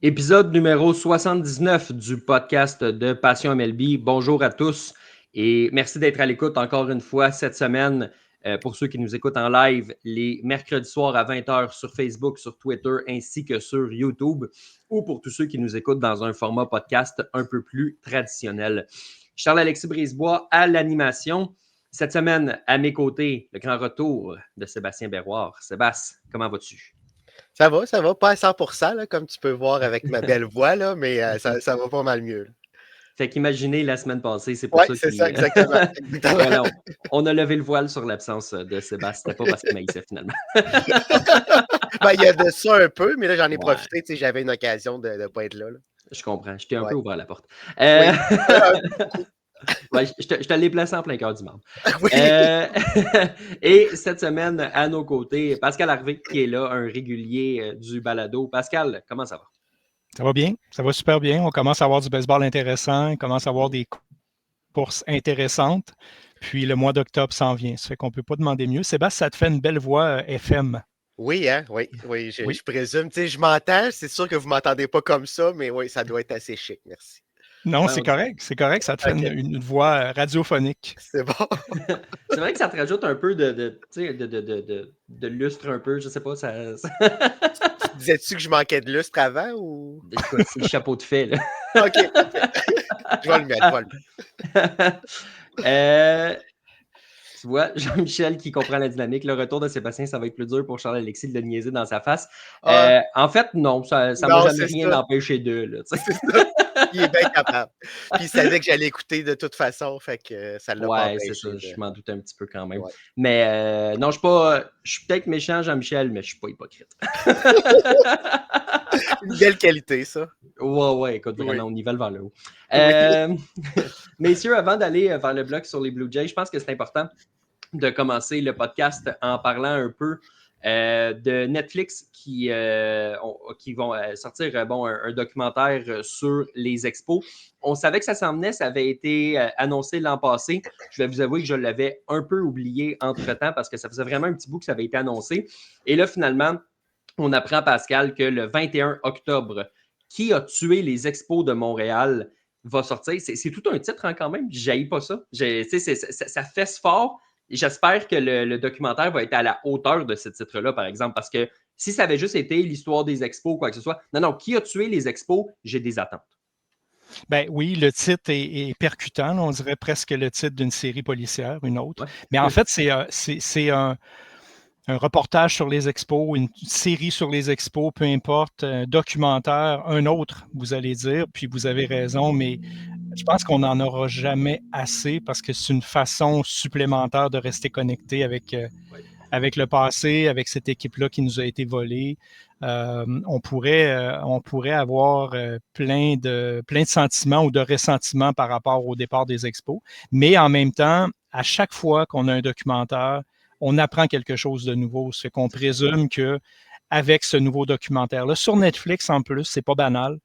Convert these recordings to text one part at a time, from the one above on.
Épisode numéro 79 du podcast de Passion MLB. Bonjour à tous et merci d'être à l'écoute encore une fois cette semaine. Pour ceux qui nous écoutent en live, les mercredis soirs à 20h sur Facebook, sur Twitter ainsi que sur YouTube, ou pour tous ceux qui nous écoutent dans un format podcast un peu plus traditionnel. Charles-Alexis Brisebois à l'animation. Cette semaine, à mes côtés, le grand retour de Sébastien Berroir. Sébastien, comment vas-tu? Ça va, pas à 100%, là, comme tu peux voir avec ma belle voix, là, mais ça va pas mal mieux. Là. Fait qu'imaginez la semaine passée, c'est pour Oui, ça c'est ça, qu'il... exactement. Voilà, on a levé le voile sur l'absence de Sébastien. C'était pas parce qu'il m'haïssait finalement. Ben, il y a de ça un peu, mais là, j'en ai Ouais, profité, tu sais, j'avais une occasion de ne pas être là. je comprends. Je t'ai un peu Ouais. ouvert la porte. Oui. Ouais, je te l'ai placé en plein cœur du membre. Oui. Et cette semaine, à nos côtés, Pascal Harvey, qui est là, un régulier du balado. Pascal, comment ça va? Ça va bien, ça va super bien. On commence à avoir du baseball intéressant, on commence à avoir des courses intéressantes. Puis le mois d'octobre s'en vient. Ça fait qu'on ne peut pas demander mieux. Sébastien, ça te fait une belle voix FM. Oui, hein, oui, je présume. Tu sais, je m'entends, c'est sûr que vous ne m'entendez pas comme ça, mais oui, ça doit être assez chic, merci. Non, Ouais, c'est correct, ça te fait Ok. une voix radiophonique. C'est bon. C'est vrai que ça te rajoute un peu de lustre un peu, je sais pas, Disais-tu que je manquais de lustre avant ou. Écoute, c'est le chapeau de fait, là. OK. Je vais le mettre, Tu vois, Jean-Michel qui comprend la dynamique, le retour de Sébastien, ça va être plus dur pour Charles-Alexis de le niaiser dans sa face. En fait, non, ça m'a Non, jamais c'est rien ça. empêché d'eux, là, tu sais. C'est ça. Il est bien capable. Puis il savait que j'allais écouter de toute façon, fait que ça ne l'a pas Ouais, c'est ça, empêché je de. m'en doutais un petit peu quand même. Ouais. Mais non, je suis peut-être méchant, Jean-Michel, mais je suis pas hypocrite. Une belle qualité, ça. Ouais, écoute, vraiment, Oui. on y va vers le haut. Oui. Messieurs, avant d'aller vers le bloc sur les Blue Jays, je pense que c'est important de commencer le podcast en parlant un peu de Netflix qui vont sortir un documentaire sur les expos. On savait que ça s'en venait, ça avait été annoncé l'an passé. Je vais vous avouer que je l'avais un peu oublié entre-temps parce que ça faisait vraiment un petit bout que ça avait été annoncé. Et là, finalement, on apprend, Pascal, que le 21 octobre, Qui a tué les expos de Montréal va sortir. C'est tout un titre hein, quand même. Je n'haïs pas ça. Ça fesse fort. J'espère que le documentaire va être à la hauteur de ce titre-là, par exemple, parce que si ça avait juste été l'histoire des expos ou quoi que ce soit, non, qui a tué les expos, j'ai des attentes. Ben oui, le titre est percutant. Là, on dirait presque le titre d'une série policière, une autre. Ouais. Mais en fait, c'est un reportage sur les expos, une série sur les expos, peu importe, un documentaire, un autre, vous allez dire, puis vous avez raison, mais je pense qu'on n'en aura jamais assez parce que c'est une façon supplémentaire de rester connecté avec le passé, avec cette équipe-là qui nous a été volée. On pourrait avoir plein de sentiments ou de ressentiments par rapport au départ des expos, mais en même temps, à chaque fois qu'on a un documentaire, on apprend quelque chose de nouveau. Ce qu'on présume que avec ce nouveau documentaire-là, sur Netflix en plus, c'est pas banal.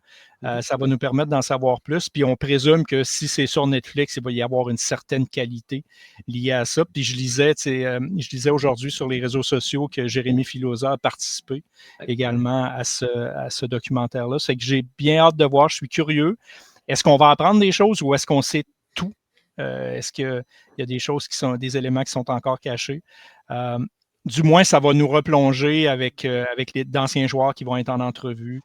Ça va nous permettre d'en savoir plus. Puis on présume que si c'est sur Netflix, il va y avoir une certaine qualité liée à ça. Puis je lisais aujourd'hui sur les réseaux sociaux que Jérémy Filosa a participé également à ce documentaire-là. C'est que j'ai bien hâte de voir, je suis curieux. Est-ce qu'on va apprendre des choses ou est-ce qu'on sait tout? Est-ce qu'il y a des choses des éléments qui sont encore cachés? Du moins, ça va nous replonger avec d'anciens joueurs qui vont être en entrevue.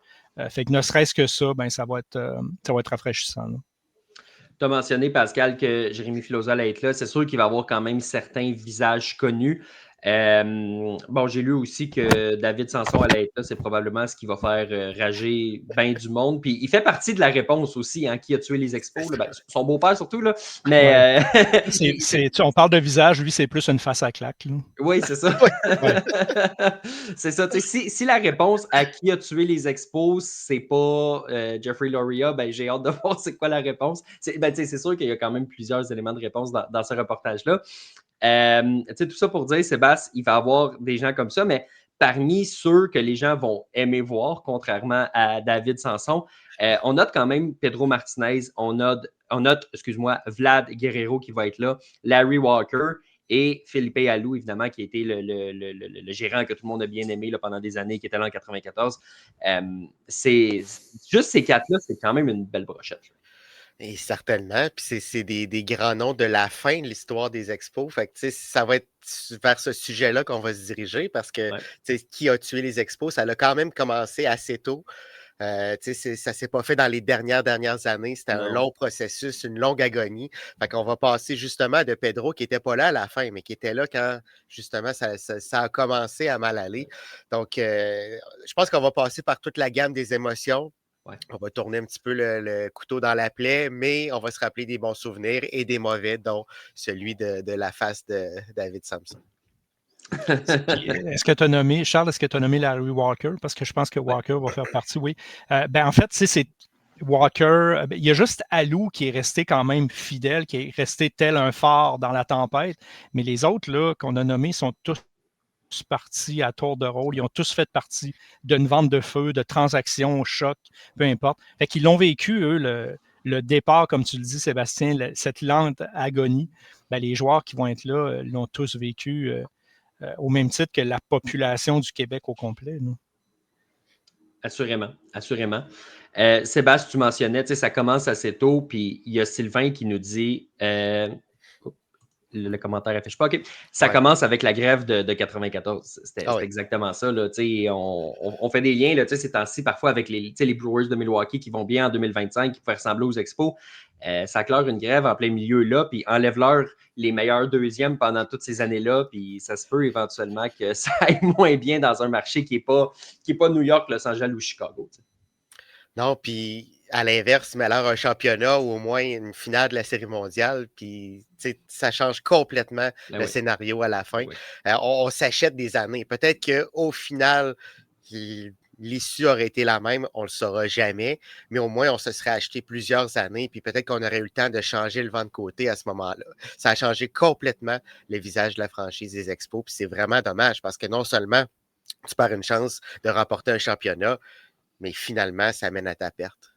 Fait que ne serait-ce que ça, ben, ça va être rafraîchissant. Tu as mentionné, Pascal, que Jérémy Filosa allait être là. C'est sûr qu'il va avoir quand même certains visages connus. J'ai lu aussi que David Sanson allait être là. C'est probablement ce qui va faire rager bien du monde. Puis il fait partie de la réponse aussi, hein, qui a tué les expos. Là. Ben, son beau-père surtout. Là. Mais on parle de visage, lui, c'est plus une face à claque. Là. Oui, c'est ça. C'est ça. Si la réponse à qui a tué les expos, c'est pas Jeffrey Loria, ben, j'ai hâte de voir c'est quoi la réponse. C'est sûr qu'il y a quand même plusieurs éléments de réponse dans ce reportage-là. Tout ça pour dire, Sébastien, il va y avoir des gens comme ça, mais parmi ceux que les gens vont aimer voir, contrairement à David Sanson, on note quand même Pedro Martinez, on note, excuse-moi, Vlad Guerrero qui va être là, Larry Walker et Philippe Alou, évidemment, qui a été le gérant que tout le monde a bien aimé là, pendant des années, qui était là en 94. Juste ces quatre-là, c'est quand même une belle brochette. Là. Et certainement. Puis c'est des grands noms de la fin de l'histoire des expos. Fait que, ça va être vers ce sujet-là qu'on va se diriger parce que qui a tué les expos, ça a quand même commencé assez tôt. Ça ne s'est pas fait dans les dernières années. C'était un long processus, une longue agonie. Fait qu'on va passer justement de Pedro qui n'était pas là à la fin, mais qui était là quand justement ça a commencé à mal aller. Donc, je pense qu'on va passer par toute la gamme des émotions. Ouais. On va tourner un petit peu le couteau dans la plaie, mais on va se rappeler des bons souvenirs et des mauvais, dont celui de la face de David Samson. Est-ce que tu as nommé, Charles, est-ce que tu as nommé Larry Walker? Parce que je pense que Walker va faire partie, oui. En fait, c'est Walker, il y a juste Alou qui est resté quand même fidèle, qui est resté tel un phare dans la tempête, mais les autres là qu'on a nommés sont tous partis à tour de rôle. Ils ont tous fait partie d'une vente de feu, de transactions, choc, peu importe. Fait qu'ils l'ont vécu, eux, le départ, comme tu le dis, Sébastien, cette lente agonie. Ben, les joueurs qui vont être là l'ont tous vécu au même titre que la population du Québec au complet. Nous. Assurément, assurément. Sébastien, tu mentionnais, ça commence assez tôt, puis il y a Sylvain qui nous dit... le commentaire affiche pas. OK. Ça commence avec la grève de 94. C'était exactement ça. Là. On fait des liens là, ces temps-ci, parfois avec les Brewers de Milwaukee qui vont bien en 2025, qui peuvent ressembler aux Expos. Ça clore une grève en plein milieu là, puis enlève-leur les meilleurs deuxièmes pendant toutes ces années-là, puis ça se peut éventuellement que ça aille moins bien dans un marché qui n'est pas New York, Los Angeles ou Chicago. T'sais. Non, puis à l'inverse, mais alors un championnat ou au moins une finale de la Série mondiale, puis ça change complètement le scénario à la fin. Oui. On s'achète des années. Peut-être qu'au final, l'issue aurait été la même, on ne le saura jamais, mais au moins on se serait acheté plusieurs années, puis peut-être qu'on aurait eu le temps de changer le vent de côté à ce moment-là. Ça a changé complètement le visage de la franchise des Expos, puis c'est vraiment dommage parce que non seulement tu perds une chance de remporter un championnat, mais finalement, ça mène à ta perte.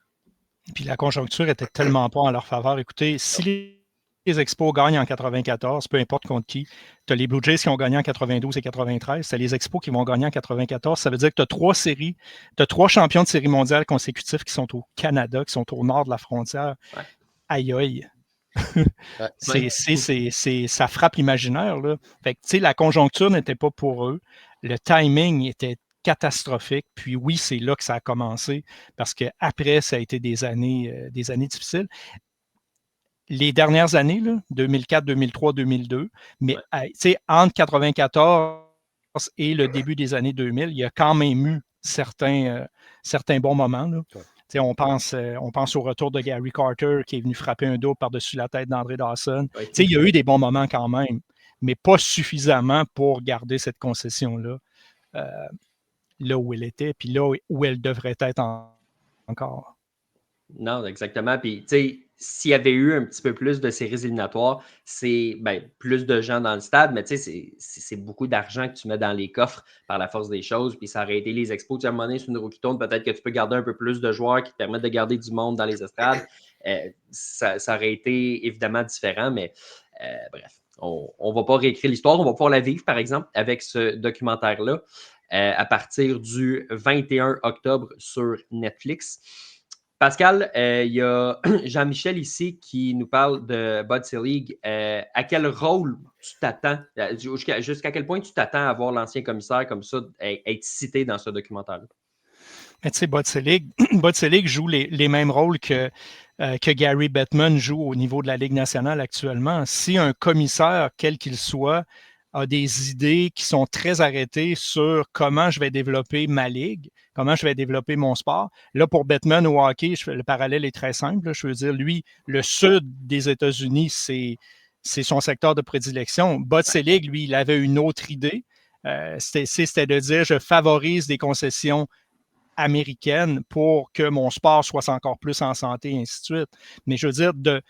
Puis la conjoncture était tellement pas en leur faveur. Écoutez, si les Expos gagnent en 94, peu importe contre qui, tu as les Blue Jays qui ont gagné en 92 et 93, c'est les Expos qui vont gagner en 94. Ça veut dire que tu as 3 séries, tu as 3 champions de série mondiale consécutifs qui sont au Canada, qui sont au nord de la frontière. Ouais. Aïe aïe. Ça frappe l'imaginaire. Là. Fait que, la conjoncture n'était pas pour eux. Le timing était catastrophique. Puis oui, c'est là que ça a commencé parce qu'après, ça a été des années difficiles. Les dernières années, là, 2004, 2003, 2002, mais entre 94 et le début des années 2000, il y a quand même eu certains bons moments. Là. On pense au retour de Gary Carter qui est venu frapper un double par-dessus la tête d'André Dawson. Il y a eu des bons moments quand même, mais pas suffisamment pour garder cette concession-là là où elle était, puis là où elle devrait être encore. Non, exactement. Puis, tu sais, s'il y avait eu un petit peu plus de séries éliminatoires, c'est plus de gens dans le stade, mais tu sais, c'est beaucoup d'argent que tu mets dans les coffres par la force des choses, puis ça aurait été les expos. Tu sais, à un moment donné, sur une roue qui tourne, peut-être que tu peux garder un peu plus de joueurs qui te permettent de garder du monde dans les estrades. Ça aurait été évidemment différent, mais bref, on ne va pas réécrire l'histoire. On va pouvoir la vivre, par exemple, avec ce documentaire-là à partir du 21 octobre sur Netflix. Pascal, il y a Jean-Michel ici qui nous parle de Bud Selig. À quel rôle tu t'attends? Jusqu'à quel point tu t'attends à voir l'ancien commissaire comme ça être cité dans ce documentaire-là? Tu sais, Bud Selig joue les mêmes rôles que Gary Bettman joue au niveau de la Ligue nationale actuellement. Si un commissaire, quel qu'il soit, a des idées qui sont très arrêtées sur comment je vais développer ma ligue, comment je vais développer mon sport. Là, pour Bettman au hockey, le parallèle est très simple. Là, je veux dire, lui, le sud des États-Unis, c'est son secteur de prédilection. Bud Selig, lui, il avait une autre idée. C'était de dire, je favorise des concessions américaines pour que mon sport soit encore plus en santé, et ainsi de suite. Mais je veux dire, de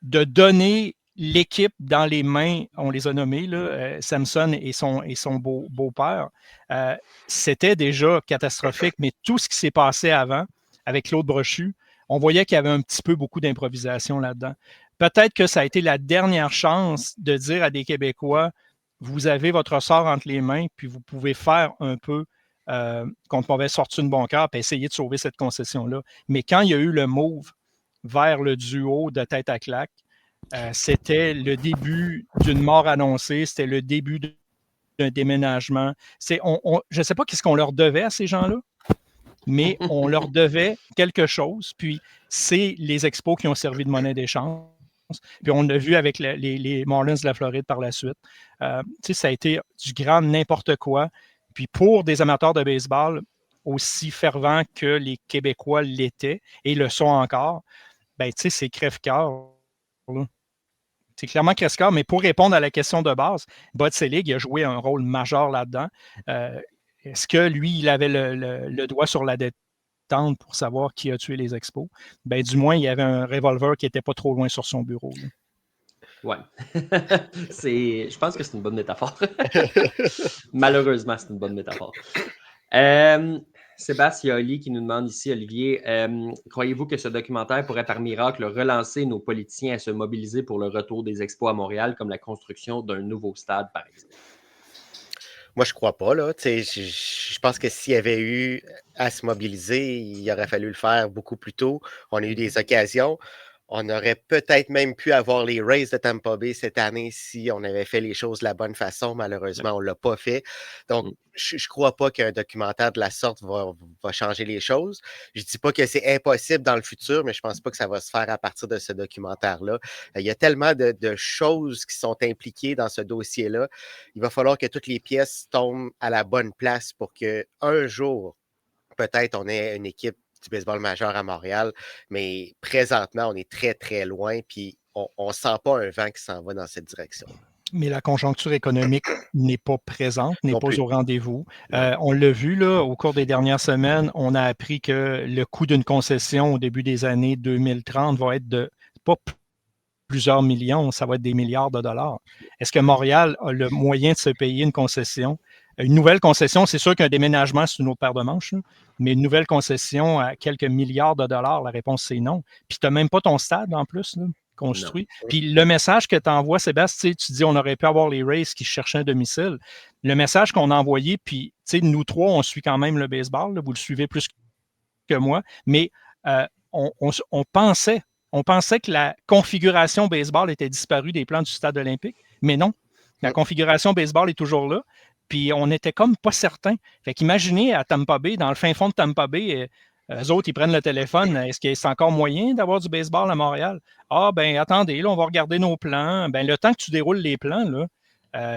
donner l'équipe dans les mains, on les a nommés, là, Samson et son beau-père, c'était déjà catastrophique, mais tout ce qui s'est passé avant, avec Claude Brochu, on voyait qu'il y avait un petit peu beaucoup d'improvisation là-dedans. peut-être que ça a été la dernière chance de dire à des Québécois, vous avez votre sort entre les mains, puis vous pouvez faire un peu contre mauvais sortir une bon cœur, puis essayer de sauver cette concession-là. Mais quand il y a eu le move vers le duo de tête à claque, c'était le début d'une mort annoncée, c'était le début d'un déménagement. Je ne sais pas qu'est-ce qu'on leur devait à ces gens-là, mais on leur devait quelque chose. Puis c'est les expos qui ont servi de monnaie d'échange. Puis on l'a vu avec les Marlins de la Floride par la suite. Ça a été du grand n'importe quoi. Puis pour des amateurs de baseball aussi fervents que les Québécois l'étaient et le sont encore, ben, c'est crève-cœur. C'est clairement crève-cœur, mais pour répondre à la question de base, Bud Selig a joué un rôle majeur là-dedans. Est-ce que lui, il avait le doigt sur la détente pour savoir qui a tué les expos? Ben, du moins, il y avait un revolver qui n'était pas trop loin sur son bureau. Là. Ouais. Je pense que c'est une bonne métaphore. Malheureusement, c'est une bonne métaphore. Sébastien Oli qui nous demande ici, Olivier, croyez-vous que ce documentaire pourrait par miracle relancer nos politiciens à se mobiliser pour le retour des expos à Montréal, comme la construction d'un nouveau stade, par exemple? Moi, je crois pas, là. Je pense que s'il y avait eu à se mobiliser, il aurait fallu le faire beaucoup plus tôt. On a eu des occasions. On aurait peut-être même pu avoir les Rays de Tampa Bay cette année si on avait fait les choses de la bonne façon. Malheureusement, on ne l'a pas fait. Donc, je ne crois pas qu'un documentaire de la sorte va changer les choses. Je ne dis pas que c'est impossible dans le futur, mais je ne pense pas que ça va se faire à partir de ce documentaire-là. Il y a tellement de choses qui sont impliquées dans ce dossier-là. Il va falloir que toutes les pièces tombent à la bonne place pour qu'un jour, peut-être, on ait une équipe du baseball majeur à Montréal, mais présentement, on est très, très loin, puis on ne sent pas un vent qui s'en va dans cette direction. Mais la conjoncture économique n'est pas présente, n'est pas au rendez-vous. On l'a vu là, au cours des dernières semaines, on a appris que le coût d'une concession au début des années 2030 va être de pas plusieurs millions, ça va être des milliards de dollars. Est-ce que Montréal a le moyen de se payer une concession? Une nouvelle concession, c'est sûr qu'un déménagement, c'est une autre paire de manches, là, mais une nouvelle concession à quelques milliards de dollars, la réponse, c'est non. Puis tu n'as même pas ton stade en plus là, construit. Non. Puis le message que tu envoies, Sébastien, tu dis on aurait pu avoir les Rays qui cherchaient un domicile. Le message qu'on a envoyé, puis nous trois, on suit quand même le baseball, là, vous le suivez plus que moi, mais on pensait que la configuration baseball était disparue des plans du stade olympique, mais non. La configuration baseball est toujours là. Puis on n'était comme pas certain. Fait qu'imaginez à Tampa Bay, dans le fin fond de Tampa Bay, eux autres, ils prennent le téléphone. Est-ce qu'il y a encore moyen d'avoir du baseball à Montréal? Ah, ben attendez, là, on va regarder nos plans. Ben, le temps que tu déroules les plans, là,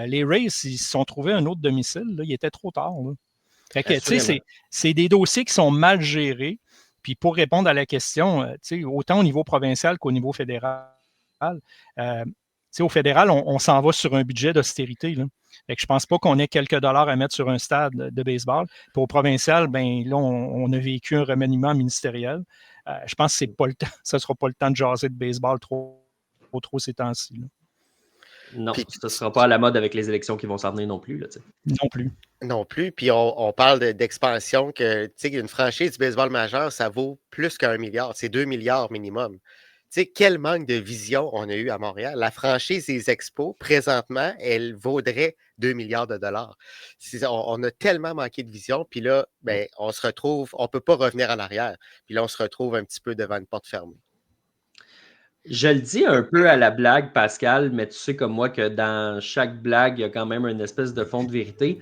les Rays, ils se sont trouvés un autre domicile. Là, il était trop tard. Là. Fait que, tu sais, c'est des dossiers qui sont mal gérés. Puis pour répondre à la question, autant au niveau provincial qu'au niveau fédéral, au fédéral, on s'en va sur un budget d'austérité. Là. Fait que je ne pense pas qu'on ait quelques dollars à mettre sur un stade de baseball. Puis au provincial, ben, là, on a vécu un remaniement ministériel. Je pense que ce ne sera pas le temps de jaser de baseball trop ces temps-ci. Là. Non, puis, ce ne sera pas à la mode avec les élections qui vont s'en venir non plus. Là, non plus. Non plus. Puis on parle d'expansion, que une franchise du baseball majeur, ça vaut plus qu'1 milliard. C'est 2 milliards minimum. Quel manque de vision on a eu à Montréal. La franchise des Expos, présentement, elle vaudrait 2 milliards de dollars. On a tellement manqué de vision, puis là, ben, on se retrouve, on ne peut pas revenir en arrière. Puis là, on se retrouve un petit peu devant une porte fermée. Je le dis un peu à la blague, Pascal, mais tu sais comme moi que dans chaque blague, il y a quand même une espèce de fond de vérité.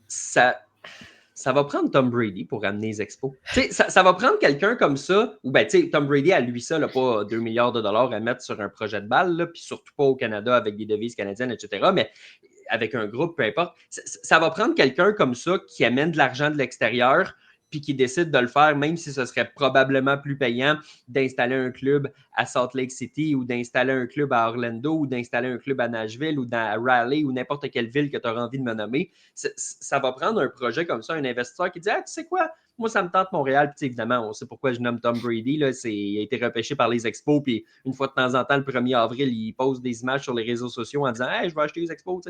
Ça va prendre Tom Brady pour ramener les expos. Ça va prendre quelqu'un comme ça, ou ben, Tom Brady, à lui seul, n'a pas 2 milliards de dollars à mettre sur un projet de balle, puis surtout pas au Canada avec des devises canadiennes, etc. Mais avec un groupe, peu importe. Ça va prendre quelqu'un comme ça qui amène de l'argent de l'extérieur, puis qui décide de le faire, même si ce serait probablement plus payant d'installer un club à Salt Lake City ou d'installer un club à Orlando ou d'installer un club à Nashville ou à Raleigh ou n'importe quelle ville que tu auras envie de me nommer. Ça va prendre un projet comme ça, un investisseur qui dit « Ah, tu sais quoi? Moi, ça me tente Montréal. » Puis évidemment, on sait pourquoi je nomme Tom Brady. Là, il a été repêché par les Expos. Puis une fois de temps en temps, le 1er avril, il pose des images sur les réseaux sociaux en disant « Hey, je vais acheter les Expos. »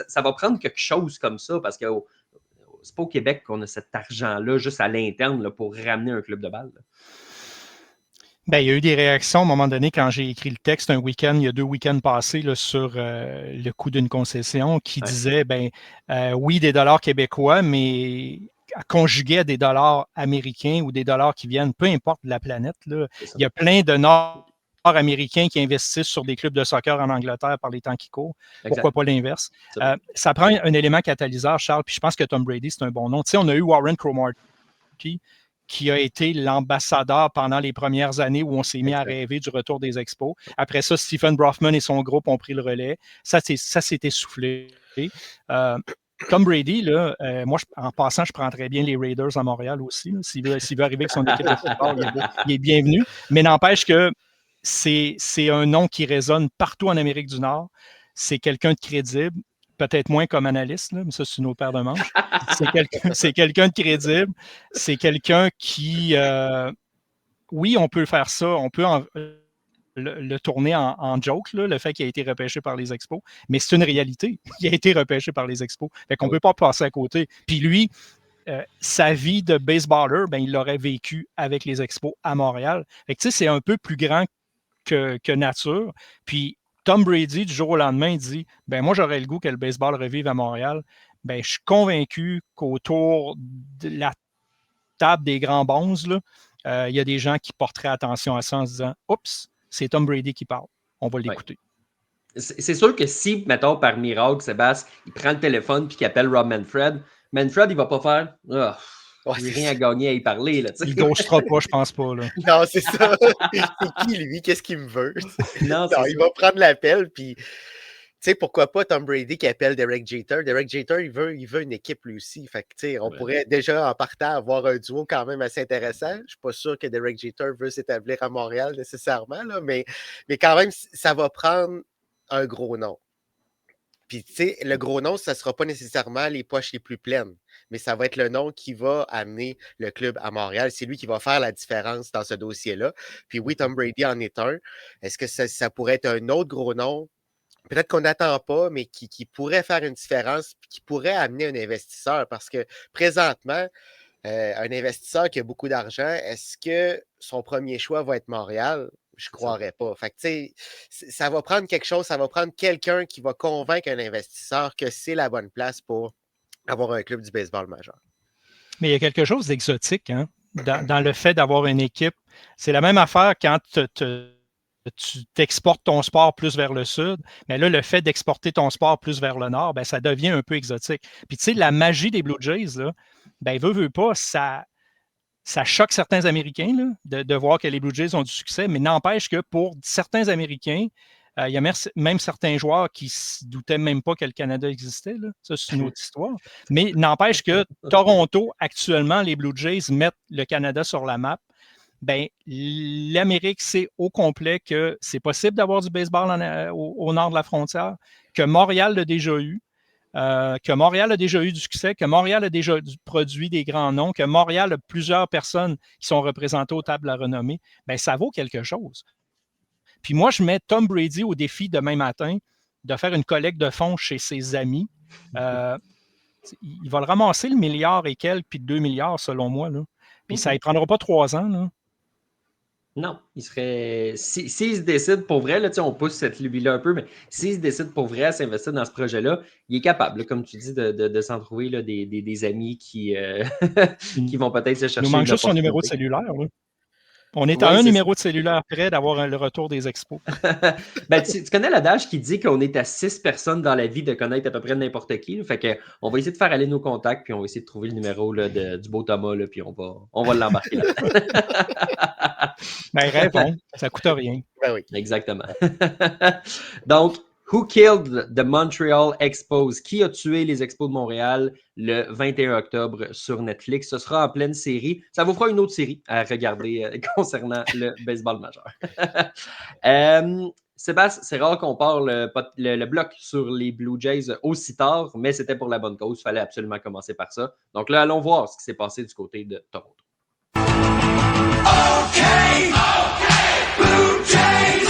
Ça va prendre quelque chose comme ça parce que c'est pas au Québec qu'on a cet argent-là juste à l'interne là, pour ramener un club de balle. Là. Ben, il y a eu des réactions à un moment donné quand j'ai écrit le texte un week-end, il y a 2 week-ends passés là, sur le coût d'une concession qui disaient oui, des dollars québécois, mais conjugués à des dollars américains ou des dollars qui viennent, peu importe de la planète. Là, il y a plein de Nord-Américains qui investissent sur des clubs de soccer en Angleterre par les temps qui courent. Pourquoi pas l'inverse? Ça prend un élément catalyseur, Charles, puis je pense que Tom Brady, c'est un bon nom. Tu sais, on a eu Warren Cromartie, qui a été l'ambassadeur pendant les premières années où on s'est mis à rêver du retour des expos. Après ça, Stephen Brofman et son groupe ont pris le relais. Ça s'est essoufflé. Tom Brady, là, moi, en passant, je prends très bien les Raiders à Montréal aussi. S'il veut arriver avec son équipe de football, il est bienvenu. Mais n'empêche que c'est un nom qui résonne partout en Amérique du Nord. C'est quelqu'un de crédible. Peut-être moins comme analyste, là, mais ça, c'est une autre paire de manches. C'est quelqu'un de crédible. C'est quelqu'un qui, oui, on peut faire ça. On peut le tourner en joke, là, le fait qu'il a été repêché par les Expos. Mais c'est une réalité. Il a été repêché par les Expos. Fait qu'on ne peut pas passer à côté. Puis lui, sa vie de baseballer, ben, il l'aurait vécu avec les Expos à Montréal. Fait que, c'est un peu plus grand que nature. Puis Tom Brady, du jour au lendemain, dit ben moi, j'aurais le goût que le baseball revive à Montréal. Ben, je suis convaincu qu'autour de la table des grands bonzes, il y a des gens qui porteraient attention à ça en se disant oups, c'est Tom Brady qui parle. On va l'écouter. C'est sûr que si, mettons, par miracle, Sébastien, il prend le téléphone et qu'il appelle Rob Manfred, il ne va pas faire j'ai rien à gagner à y parler. Là, il ne ghostera pas, je pense pas. Là. Non, c'est ça. C'est qui, lui? Qu'est-ce qu'il me veut? Non, il va prendre l'appel, puis tu sais, pourquoi pas Tom Brady qui appelle Derek Jeter? Derek Jeter, il veut une équipe lui aussi. Fait que, tu sais, on pourrait déjà, en partant, avoir un duo quand même assez intéressant. Je ne suis pas sûr que Derek Jeter veut s'établir à Montréal nécessairement, là, mais quand même, ça va prendre un gros nom. Puis, tu sais, le gros nom, ça ne sera pas nécessairement les poches les plus pleines, mais ça va être le nom qui va amener le club à Montréal. C'est lui qui va faire la différence dans ce dossier-là. Puis oui, Tom Brady en est un. Est-ce que ça pourrait être un autre gros nom? Peut-être qu'on n'attend pas, mais qui pourrait faire une différence, puis qui pourrait amener un investisseur. Parce que présentement, un investisseur qui a beaucoup d'argent, est-ce que son premier choix va être Montréal? Je ne croirais pas. Fait que, tu sais, ça va prendre quelque chose, ça va prendre quelqu'un qui va convaincre un investisseur que c'est la bonne place pour avoir un club du baseball majeur. Mais il y a quelque chose d'exotique dans le fait d'avoir une équipe. C'est la même affaire quand tu t'exportes ton sport plus vers le sud, mais là, le fait d'exporter ton sport plus vers le nord, ben, ça devient un peu exotique. Puis, tu sais, la magie des Blue Jays, là, ben, veut pas, ça choque certains Américains là, de voir que les Blue Jays ont du succès, mais n'empêche que pour certains Américains, il y a même certains joueurs qui ne se doutaient même pas que le Canada existait. Là. Ça, c'est une autre histoire. Mais n'empêche que Toronto, actuellement, les Blue Jays mettent le Canada sur la map. Ben, l'Amérique sait au complet que c'est possible d'avoir du baseball au nord de la frontière, que Montréal l'a déjà eu, que Montréal a déjà eu du succès, que Montréal a déjà produit des grands noms, que Montréal a plusieurs personnes qui sont représentées aux tables à renommée, ben, ça vaut quelque chose. Puis moi, je mets Tom Brady au défi demain matin de faire une collecte de fonds chez ses amis. Il va le ramasser le milliard et quelques, puis 2 milliards selon moi. Là. Puis ça ne prendra pas 3 ans. Là. Non, il serait. S'il se décide pour vrai, là, on pousse cette lubie-là un peu, mais s'il se décide pour vrai à s'investir dans ce projet-là, il est capable, là, comme tu dis, de s'en trouver là, des amis qui vont peut-être se chercher. Il nous manque juste son numéro de cellulaire. Là. On est à un numéro de cellulaire près d'avoir le retour des expos. Ben, tu connais l'adage qui dit qu'on est à 6 personnes dans la vie de connaître à peu près n'importe qui. Là, fait que on va essayer de faire aller nos contacts, puis on va essayer de trouver le numéro là, du beau Thomas, là, puis on va l'embarquer là. Ben, rêvons, ça ne coûte rien. Ben oui. Exactement. Donc, Who Killed the Montreal Expos? Qui a tué les Expos de Montréal le 21 octobre sur Netflix? Ce sera en pleine série. Ça vous fera une autre série à regarder concernant le baseball majeur. Sébastien, c'est rare qu'on parle le bloc sur les Blue Jays aussi tard, mais c'était pour la bonne cause. Il fallait absolument commencer par ça. Donc là, allons voir ce qui s'est passé du côté de Toronto. Okay. Blue Jays.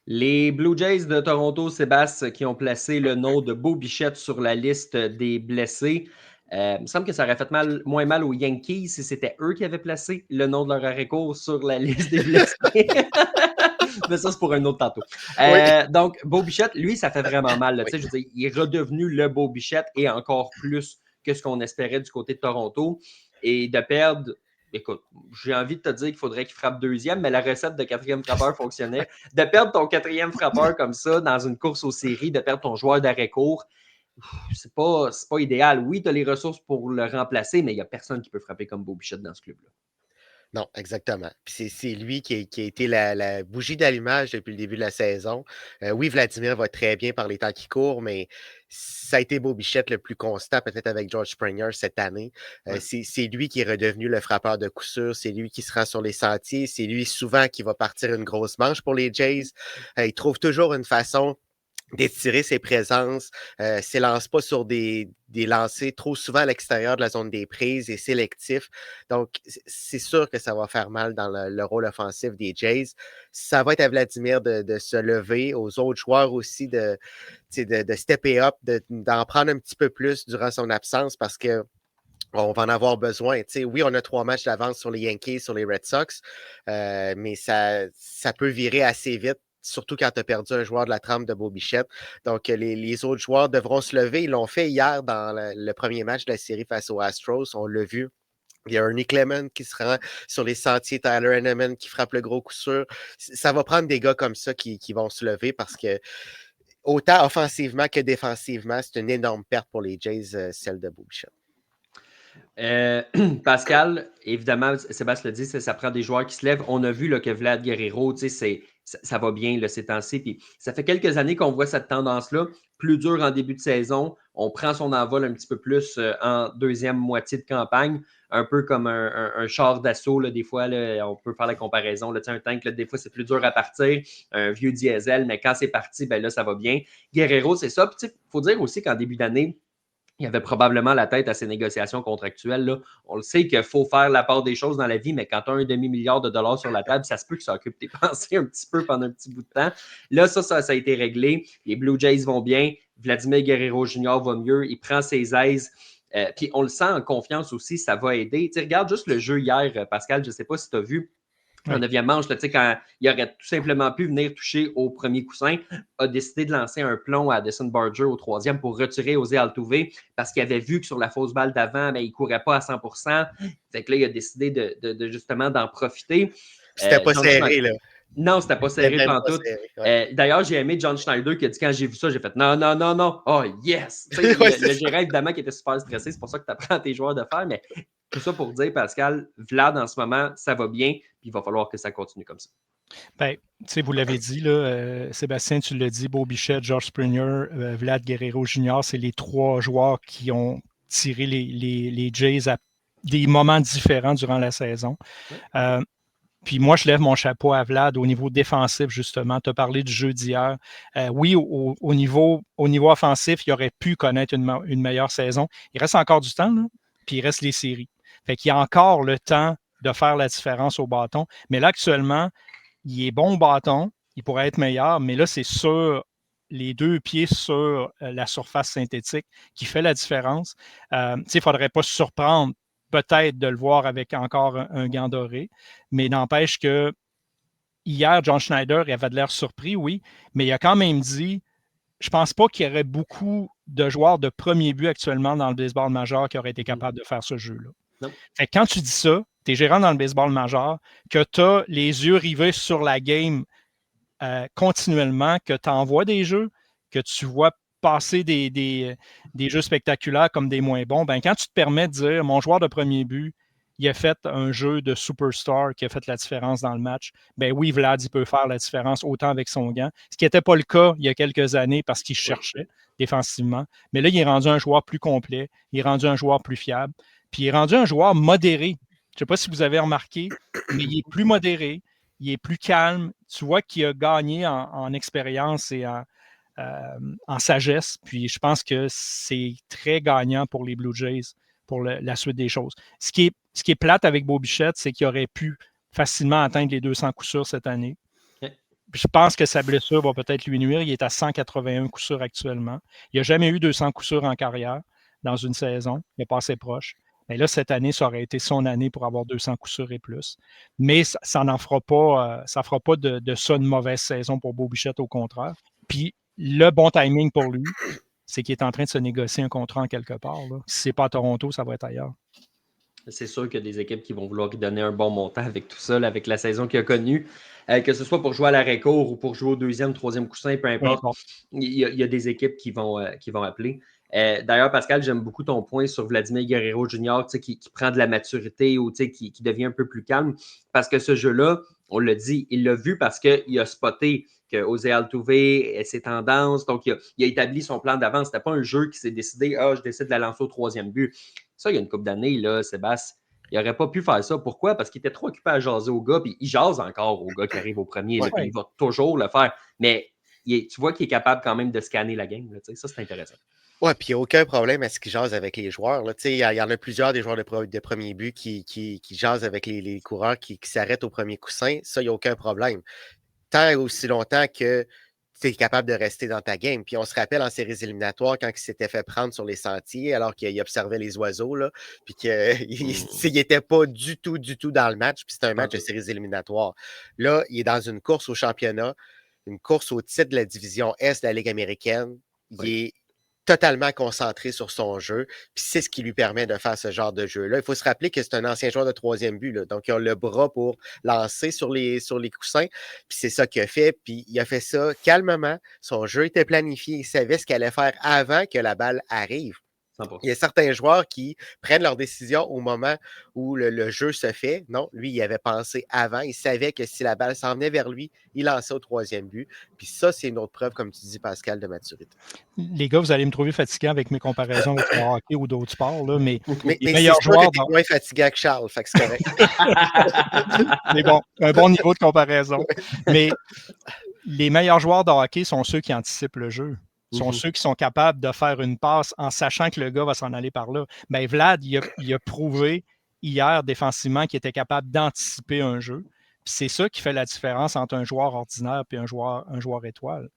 Les Blue Jays de Toronto, Sébastien, qui ont placé le nom de Beau Bichette sur la liste des blessés. Il me semble que ça aurait fait moins mal aux Yankees si c'était eux qui avaient placé le nom de leur arrêt-court sur la liste des blessés. Mais ça, c'est pour un autre tantôt. Donc, Bo Bichette, lui, ça fait vraiment mal. Là, je veux dire, il est redevenu le Bo Bichette et encore plus que ce qu'on espérait du côté de Toronto. Et de perdre, écoute, j'ai envie de te dire qu'il faudrait qu'il frappe deuxième, mais la recette de quatrième frappeur fonctionnait. De perdre ton quatrième frappeur comme ça dans une course aux séries, de perdre ton joueur d'arrêt-court, c'est pas idéal. Oui, tu as les ressources pour le remplacer, mais il n'y a personne qui peut frapper comme Bo Bichette dans ce club-là. Non, exactement. Puis c'est lui qui a été la bougie d'allumage depuis le début de la saison. Oui, Vladimir va très bien par les temps qui courent, mais ça a été Bo Bichette le plus constant, peut-être avec George Springer cette année. C'est lui qui est redevenu le frappeur de coup sûr. C'est lui qui se rend sur les sentiers. C'est lui souvent qui va partir une grosse manche pour les Jays. Il trouve toujours une façon d'étirer ses présences, s'élance pas sur des lancers trop souvent à l'extérieur de la zone des prises et sélectif. Donc, c'est sûr que ça va faire mal dans le rôle offensif des Jays. Ça va être à Vladimir de se lever, aux autres joueurs aussi de stepper up, d'en prendre un petit peu plus durant son absence parce que on va en avoir besoin. Oui, on a 3 matchs d'avance sur les Yankees, sur les Red Sox, mais ça peut virer assez vite, surtout quand tu as perdu un joueur de la trempe de Bo Bichette. Donc, les autres joueurs devront se lever. Ils l'ont fait hier dans le premier match de la série face aux Astros. On l'a vu. Il y a Ernie Clement qui se rend sur les sentiers, Tyler Henneman qui frappe le gros coup sûr. Ça va prendre des gars comme ça qui vont se lever parce que autant offensivement que défensivement, c'est une énorme perte pour les Jays, celle de Bo Bichette. Pascal, évidemment, Sébastien l'a dit, ça prend des joueurs qui se lèvent. On a vu là, que Vlad Guerrero, ça va bien là, ces temps-ci. Puis ça fait quelques années qu'on voit cette tendance-là. Plus dur en début de saison, on prend son envol un petit peu plus en deuxième moitié de campagne, un peu comme un char d'assaut. Là, des fois, là, on peut faire la comparaison. Là, un tank, là, des fois, c'est plus dur à partir, un vieux diesel, mais quand c'est parti, ben là, ça va bien. Guerrero, c'est ça. Puis il faut dire aussi qu'en début d'année, il avait probablement la tête à ses négociations contractuelles. Là. On le sait qu'il faut faire la part des choses dans la vie, mais quand tu as un demi-milliard de dollars sur la table, ça se peut que ça occupe tes pensées un petit peu pendant un petit bout de temps. Là, ça a été réglé. Les Blue Jays vont bien. Vladimir Guerrero Jr. va mieux. Il prend ses aises. Puis on le sent en confiance aussi, ça va aider. Regarde juste le jeu hier, Pascal, je ne sais pas si tu as vu. En 9e manche, là, quand il aurait tout simplement pu venir toucher au premier coussin, a décidé de lancer un plomb à Addison Barger au 3e pour retirer José Altuve parce qu'il avait vu que sur la fausse balle d'avant, il ne courait pas à 100%. Fait que là, il a décidé de justement d'en profiter. C'était pas serré, là. Non, c'était pas serré pantoute. D'ailleurs, j'ai aimé John Schneider qui a dit quand j'ai vu ça, j'ai fait non. Oh yes! Le gérant, évidemment, qui était super stressé. C'est pour ça que tu apprends à tes joueurs de faire. Mais tout ça pour dire, Pascal, Vlad, en ce moment, ça va bien. Puis il va falloir que ça continue comme ça. Bien, vous l'avez dit, là, Sébastien, tu l'as dit, Bo Bichette, George Springer, Vlad Guerrero Jr., c'est les 3 joueurs qui ont tiré les Jays à des moments différents durant la saison. Puis moi, je lève mon chapeau à Vlad au niveau défensif, justement. Tu as parlé du jeu d'hier. Oui, au niveau offensif, il aurait pu connaître une meilleure saison. Il reste encore du temps, là, puis il reste les séries. Fait qu'il y a encore le temps de faire la différence au bâton. Mais là, actuellement, il est bon au bâton. Il pourrait être meilleur, mais là, c'est sur les 2 pieds sur la surface synthétique qui fait la différence. Il ne faudrait pas se surprendre peut-être de le voir avec encore un gant doré, mais n'empêche que hier, John Schneider, il avait de l'air surpris, oui, mais il a quand même dit, je ne pense pas qu'il y aurait beaucoup de joueurs de premier but actuellement dans le baseball majeur qui auraient été capables de faire ce jeu-là. Fait que quand tu dis ça, tu es gérant dans le baseball majeur, que tu as les yeux rivés sur la game continuellement, que tu envoies des jeux, que tu vois passer des jeux spectaculaires comme des moins bons, ben quand tu te permets de dire mon joueur de premier but, il a fait un jeu de superstar qui a fait la différence dans le match, ben oui, Vlad, il peut faire la différence autant avec son gant, ce qui n'était pas le cas il y a quelques années parce qu'il cherchait défensivement. Mais là, il est rendu un joueur plus complet, il est rendu un joueur plus fiable, puis il est rendu un joueur modéré. Je ne sais pas si vous avez remarqué, mais il est plus modéré, il est plus calme. Tu vois qu'il a gagné en expérience et en sagesse. Puis je pense que c'est très gagnant pour les Blue Jays pour la suite des choses. Ce qui est plate avec Bo Bichette, c'est qu'il aurait pu facilement atteindre les 200 coups sûrs cette année. Je pense que sa blessure va peut-être lui nuire. Il est à 181 coups sûrs actuellement. Il n'a jamais eu 200 coups sûrs en carrière. dans une saison. Il est passé proche. Mais là, cette année, ça aurait été son année pour avoir 200 coups sûrs et plus. Mais ça n'en fera pas, ça ne fera pas de ça une mauvaise saison pour Bo Bichette, au contraire. Puis le bon timing pour lui, c'est qu'il est en train de se négocier un contrat en quelque part. Là. Si ce n'est pas à Toronto, ça va être ailleurs. C'est sûr qu'il y a des équipes qui vont vouloir lui donner un bon montant avec tout ça, là, avec la saison qu'il a connue. Que ce soit pour jouer à l'arrêt-court ou pour jouer au deuxième, troisième coussin, peu importe. Il y a des équipes qui vont appeler. D'ailleurs, Pascal, j'aime beaucoup ton point sur Vladimir Guerrero Jr. Qui prend de la maturité ou qui devient un peu plus calme. Parce que ce jeu-là, on l'a dit, il l'a vu parce qu'il a spoté que José Altuve et ses tendances. Donc, il a établi son plan d'avance. Ce n'était pas un jeu qui s'est décidé, je décide de la lancer au troisième but. Ça, il y a une couple d'années, là, Sébastien, il n'aurait pas pu faire ça. Pourquoi? Parce qu'il était trop occupé à jaser au gars, puis il jase encore au gars qui arrive au premier, là, puis il va toujours le faire. Mais tu vois qu'il est capable quand même de scanner la game. Là, ça, c'est intéressant. Oui, puis il n'y a aucun problème à ce qu'il jase avec les joueurs. Il y en a plusieurs des joueurs de premier but qui jasent avec les coureurs qui s'arrêtent au premier coussin. Ça, il n'y a aucun problème. Tant et aussi longtemps que tu es capable de rester dans ta game. Puis on se rappelle en séries éliminatoires quand il s'était fait prendre sur les sentiers alors qu'il observait les oiseaux, là, puis qu'il n'était pas du tout dans le match. Puis c'était un match de séries éliminatoires. Là, il est dans une course au championnat, une course au titre de la division Est de la Ligue américaine. Il est totalement concentré sur son jeu, puis c'est ce qui lui permet de faire ce genre de jeu-là. Il faut se rappeler que c'est un ancien joueur de troisième but, là, donc il a le bras pour lancer sur les coussins, puis c'est ça qu'il a fait, puis il a fait ça calmement. Son jeu était planifié, il savait ce qu'il allait faire avant que la balle arrive. 100%. Il y a certains joueurs qui prennent leurs décisions au moment où le jeu se fait. Non, lui, il avait pensé avant. Il savait que si la balle s'en venait vers lui, il lançait au troisième but. Puis ça, c'est une autre preuve, comme tu dis, Pascal, de maturité. Les gars, vous allez me trouver fatiguant avec mes comparaisons avec le hockey ou d'autres sports, là, mais les meilleurs joueurs... C'est moins fatigant que Charles, fait que c'est correct. Mais bon, un bon niveau de comparaison. Mais les meilleurs joueurs de hockey sont ceux qui anticipent le jeu. Sont ceux qui sont capables de faire une passe en sachant que le gars va s'en aller par là. Ben, Vlad, il a prouvé hier défensivement qu'il était capable d'anticiper un jeu. Puis c'est ça qui fait la différence entre un joueur ordinaire et un joueur étoile.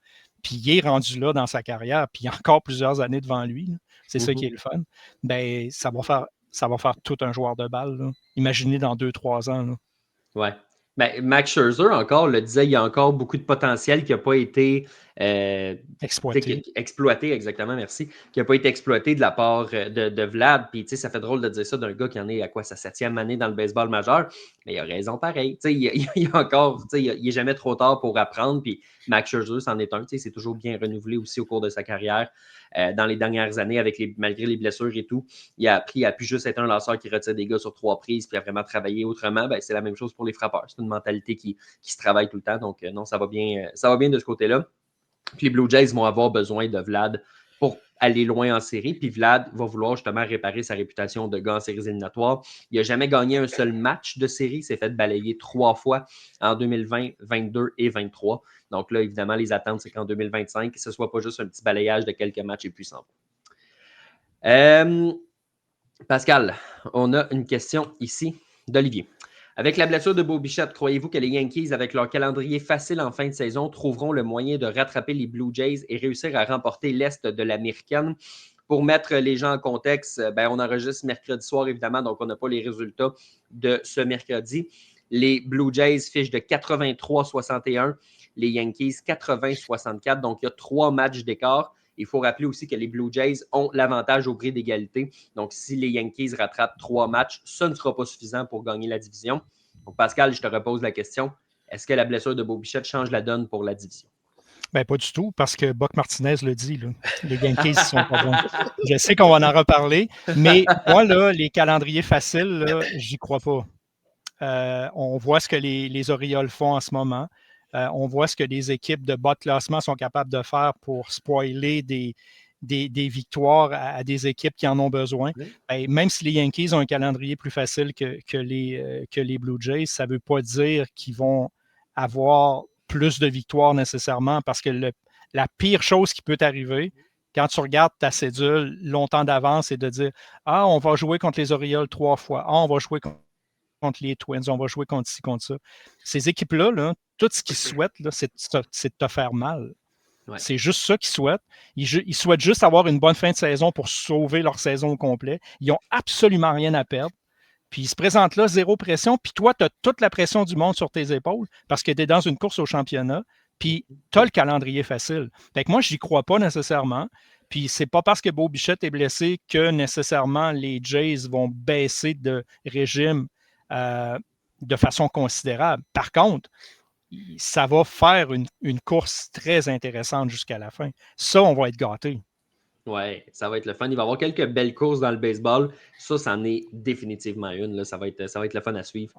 Puis il est rendu là dans sa carrière, puis il y a encore plusieurs années devant lui. Là. C'est ça qui est le fun. Ben, ça va faire tout un joueur de balle. Là. Imaginez dans 2-3 ans. Là. Ouais. Ben, Max Scherzer, encore, le disait, il y a encore beaucoup de potentiel qui n'a pas été exploité, exactement, merci, qui n'a pas été exploité de la part de Vlad. Puis, ça fait drôle de dire ça d'un gars qui en est à quoi, sa 7e année dans le baseball majeur. Mais il a raison pareil. Il y a encore, il n'est jamais trop tard pour apprendre. Puis, Max Scherzer, c'en est un. C'est toujours bien renouvelé aussi au cours de sa carrière. Dans les dernières années, malgré les blessures et tout, il a appris à plus juste être un lanceur qui retire des gars sur 3 prises puis à vraiment travailler autrement. Ben, c'est la même chose pour les frappeurs. C'est une mentalité qui se travaille tout le temps. Donc, non, ça va bien de ce côté-là. Puis les Blue Jays vont avoir besoin de Vlad pour aller loin en série. Puis Vlad va vouloir justement réparer sa réputation de gars en séries éliminatoires. Il n'a jamais gagné un seul match de série. Il s'est fait balayer 3 fois en 2020, 2022 et 2023. Donc là, évidemment, les attentes, c'est qu'en 2025, ce ne soit pas juste un petit balayage de quelques matchs et puis sans. Pascal, on a une question ici d'Olivier. Avec la blessure de Bo Bichette, croyez-vous que les Yankees, avec leur calendrier facile en fin de saison, trouveront le moyen de rattraper les Blue Jays et réussir à remporter l'Est de l'Américaine? Pour mettre les gens en contexte, on enregistre mercredi soir, évidemment, donc on n'a pas les résultats de ce mercredi. Les Blue Jays fichent de 83-61, les Yankees 80-64, donc il y a 3 matchs d'écart. Il faut rappeler aussi que les Blue Jays ont l'avantage au prix d'égalité. Donc, si les Yankees rattrapent 3 matchs, ça ne sera pas suffisant pour gagner la division. Donc, Pascal, je te repose la question. Est-ce que la blessure de Bo Bichette change la donne pour la division? Ben, pas du tout, parce que Buck Martinez le dit. Là. Les Yankees sont pas bons. Je sais qu'on va en reparler, mais moi, là, les calendriers faciles, j'y crois pas. On voit ce que les Orioles font en ce moment. On voit ce que les équipes de bas de classement sont capables de faire pour spoiler des victoires à des équipes qui en ont besoin. Oui. Ben, même si les Yankees ont un calendrier plus facile que les Blue Jays, ça ne veut pas dire qu'ils vont avoir plus de victoires nécessairement, parce que la pire chose qui peut t'arriver, quand tu regardes ta cédule longtemps d'avance, c'est de dire « Ah, on va jouer contre les Orioles 3 fois. Ah, on va jouer contre les Twins, on va jouer contre ci, contre ça. » Ces équipes-là, là, tout ce qu'ils souhaitent, là, c'est de te faire mal. Ouais. C'est juste ça qu'ils souhaitent. Ils souhaitent juste avoir une bonne fin de saison pour sauver leur saison au complet. Ils n'ont absolument rien à perdre. Puis ils se présentent là, zéro pression. Puis toi, tu as toute la pression du monde sur tes épaules parce que tu es dans une course au championnat. Puis tu as le calendrier facile. Fait que moi, je n'y crois pas nécessairement. Puis c'est pas parce que Beau Bichette est blessé que nécessairement les Jays vont baisser de régime de façon considérable. Par contre, ça va faire une course très intéressante jusqu'à la fin. Ça, on va être gâtés. Ouais, ça va être le fun. Il va y avoir quelques belles courses dans le baseball. Ça, c'en est définitivement une. Là. Ça va être le fun à suivre.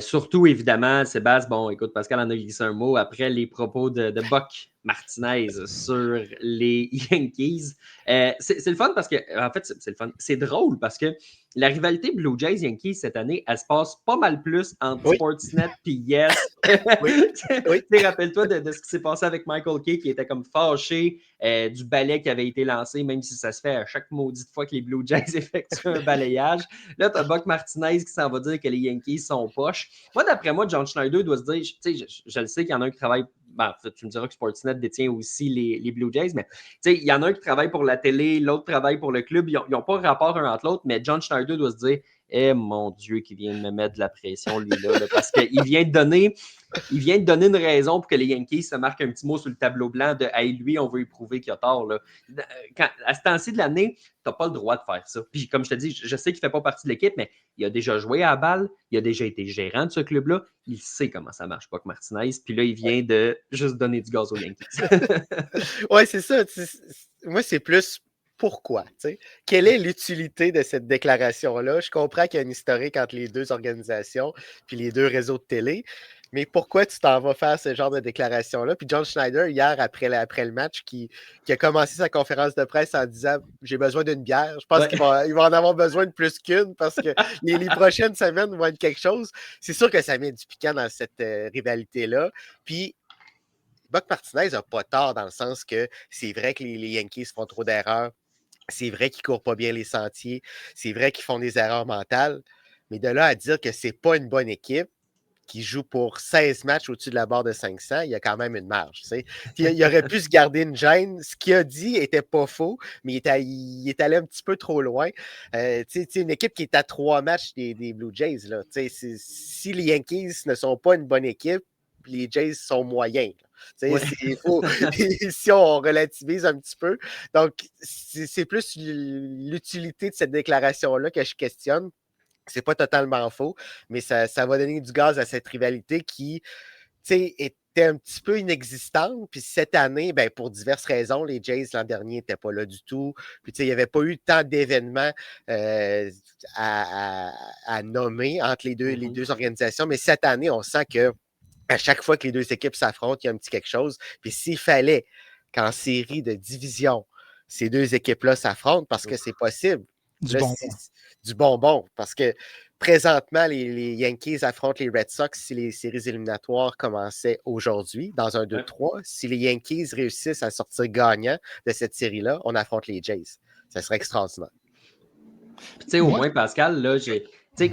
Surtout, évidemment, Sébastien, bon, écoute, Pascal en a glissé un mot après les propos de Buck Martinez sur les Yankees. C'est le fun parce que, en fait, c'est le fun. C'est drôle parce que la rivalité Blue Jays-Yankees cette année, elle se passe pas mal plus entre Sportsnet et Yes. Rappelle-toi de ce qui s'est passé avec Michael Kay qui était comme fâché du balai qui avait été lancé, même si ça se fait à chaque maudite fois que les Blue Jays effectuent un balayage. Là, tu as Buck Martinez qui s'en va dire que les Yankees sont poches. Moi, d'après moi, John Schneider doit se dire, je le sais qu'il y en a un qui travaille, tu me diras que Sportsnet détient aussi les Blue Jays, mais il y en a un qui travaille pour la télé, l'autre travaille pour le club, ils n'ont pas rapport un entre l'autre, mais John Schneider doit se dire, mon Dieu, qu'il vient de me mettre de la pression, lui-là, parce qu'il vient de donner une raison pour que les Yankees se marquent un petit mot sur le tableau blanc de « Hey, lui, on veut lui prouver qu'il a tort. » À ce temps-ci de l'année, tu n'as pas le droit de faire ça. Puis comme je te dis, je sais qu'il ne fait pas partie de l'équipe, mais il a déjà joué à la balle, il a déjà été gérant de ce club-là, il sait comment ça marche, Buck Martinez, puis là, il vient de juste donner du gaz aux Yankees. Oui, c'est ça. Moi, c'est plus pourquoi. Quelle est l'utilité de cette déclaration-là? Je comprends qu'il y a un historique entre les deux organisations puis les deux réseaux de télé, mais pourquoi tu t'en vas faire ce genre de déclaration-là? Puis John Schneider, hier, après le match, qui a commencé sa conférence de presse en disant « J'ai besoin d'une bière ». Je pense qu'il va en avoir besoin de plus qu'une parce que les prochaines semaines vont être quelque chose. C'est sûr que ça met du piquant dans cette rivalité-là. Puis Buck Martinez n'a pas tort dans le sens que c'est vrai que les Yankees font trop d'erreurs. C'est vrai qu'ils ne courent pas bien les sentiers. C'est vrai qu'ils font des erreurs mentales. Mais de là à dire que ce n'est pas une bonne équipe qui joue pour 16 matchs au-dessus de la barre de 500, il y a quand même une marge. Il aurait pu se garder une gêne. Ce qu'il a dit n'était pas faux, mais il est allé un petit peu trop loin. Une équipe qui est à 3 matchs des Blue Jays, là, si les Yankees ne sont pas une bonne équipe, les Jays sont moyens. Si on relativise un petit peu. Donc, c'est plus l'utilité de cette déclaration-là que je questionne. C'est pas totalement faux, mais ça va donner du gaz à cette rivalité qui était un petit peu inexistante. Puis cette année, pour diverses raisons, les Jays l'an dernier n'étaient pas là du tout. Puis il n'y avait pas eu tant d'événements à nommer entre les deux organisations. Mais cette année, on sent que à chaque fois que les deux équipes s'affrontent, il y a un petit quelque chose. Puis s'il fallait qu'en série de division, ces deux équipes-là s'affrontent, parce que c'est possible. Du bonbon. Parce que présentement, les Yankees affrontent les Red Sox si les séries éliminatoires commençaient aujourd'hui, dans un 2-3. Si les Yankees réussissent à sortir gagnants de cette série-là, on affronte les Jays. Ça serait extraordinaire. Puis, au moins, Pascal, là,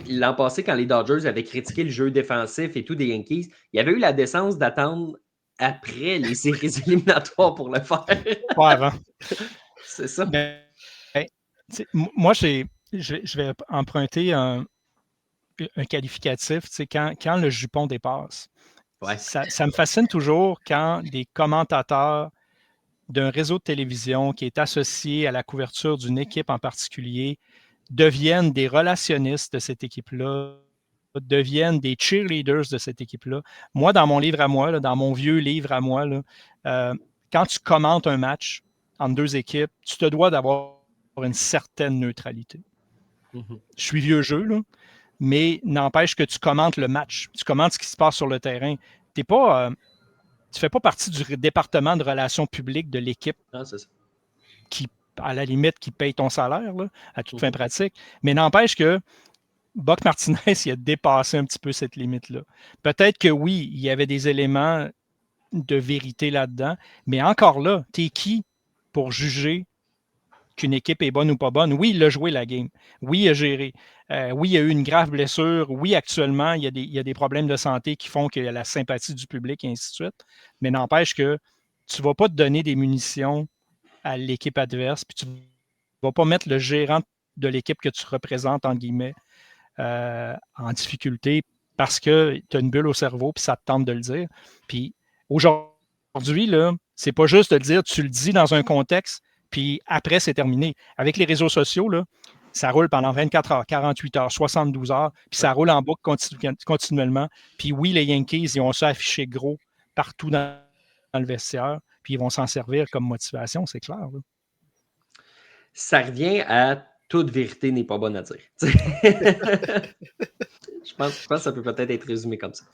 l'an passé, quand les Dodgers avaient critiqué le jeu défensif et tout des Yankees, il y avait eu la décence d'attendre après les séries éliminatoires pour le faire. Pas avant. C'est ça. Moi, je vais emprunter un qualificatif, quand le jupon dépasse. Ouais. Ça me fascine toujours quand des commentateurs d'un réseau de télévision qui est associé à la couverture d'une équipe en particulier deviennent des relationnistes de cette équipe-là, deviennent des cheerleaders de cette équipe-là. Moi, dans mon livre à moi, là, dans mon vieux livre à moi, là, quand tu commentes un match entre deux équipes, tu te dois d'avoir une certaine neutralité. Je suis vieux jeu, là, mais n'empêche que tu commentes le match, tu commentes ce qui se passe sur le terrain. Tu ne fais pas partie du département de relations publiques de l'équipe qui, à la limite, qui paye ton salaire, là, à toute fin pratique. Mais n'empêche que Buck Martinez, il a dépassé un petit peu cette limite-là. Peut-être que oui, il y avait des éléments de vérité là-dedans, mais encore là, t'es qui pour juger qu'une équipe est bonne ou pas bonne? Oui, il a joué la game. Oui, il a géré. Oui, il y a eu une grave blessure. Oui, actuellement, il y a des problèmes de santé qui font qu'il y a la sympathie du public et ainsi de suite. Mais n'empêche que tu ne vas pas te donner des munitions à l'équipe adverse, puis tu ne vas pas mettre le gérant de l'équipe que tu représentes, en guillemets, en difficulté parce que tu as une bulle au cerveau puis ça te tente de le dire. Puis aujourd'hui, là, c'est pas juste de le dire, tu le dis dans un contexte, puis après, c'est terminé. Avec les réseaux sociaux, là, ça roule pendant 24 heures, 48 heures, 72 heures, puis ça roule en boucle continuellement. Puis oui, les Yankees, ils ont ça affiché gros partout dans le vestiaire, puis ils vont s'en servir comme motivation, c'est clair. Là. Ça revient à toute vérité n'est pas bonne à dire. Je pense que ça peut peut-être être résumé comme ça.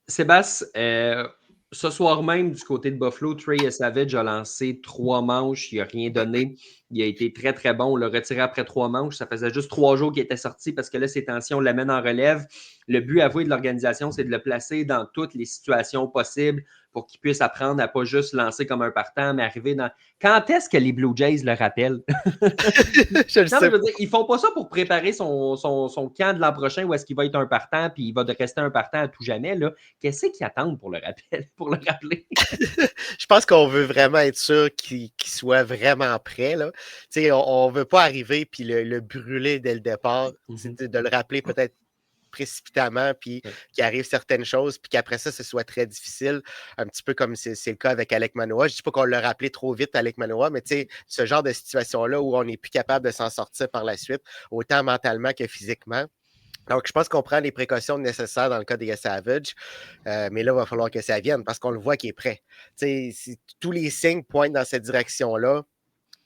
Sébastien, ce soir même, du côté de Buffalo, Trey Savage a lancé 3 manches. Il n'a rien donné. Il a été très, très bon. On l'a retiré après 3 manches. Ça faisait juste 3 jours qu'il était sorti parce que là, ces tensions, on l'amène en relève. Le but avoué de l'organisation, c'est de le placer dans toutes les situations possibles pour qu'il puisse apprendre à ne pas juste lancer comme un partant, mais arriver dans... Quand est-ce que les Blue Jays le rappellent? Je le sais. Je veux dire, ils ne font pas ça pour préparer son camp de l'an prochain où est-ce qu'il va être un partant puis il va rester un partant à tout jamais. Là. Qu'est-ce qu'ils attendent pour le rappeler? Je pense qu'on veut vraiment être sûr qu'il soit vraiment prêt. Là. On ne veut pas arriver puis le brûler dès le départ, de le rappeler peut-être précipitamment, puis qu'il arrive certaines choses, puis qu'après ça, ce soit très difficile, un petit peu comme c'est le cas avec Alek Manoah. Je ne dis pas qu'on l'a rappelé trop vite, Alek Manoah, mais ce genre de situation-là où on n'est plus capable de s'en sortir par la suite, autant mentalement que physiquement. Donc, je pense qu'on prend les précautions nécessaires dans le cas des Savage, mais là, il va falloir que ça vienne parce qu'on le voit qu'il est prêt. Si tous les signes pointent dans cette direction-là,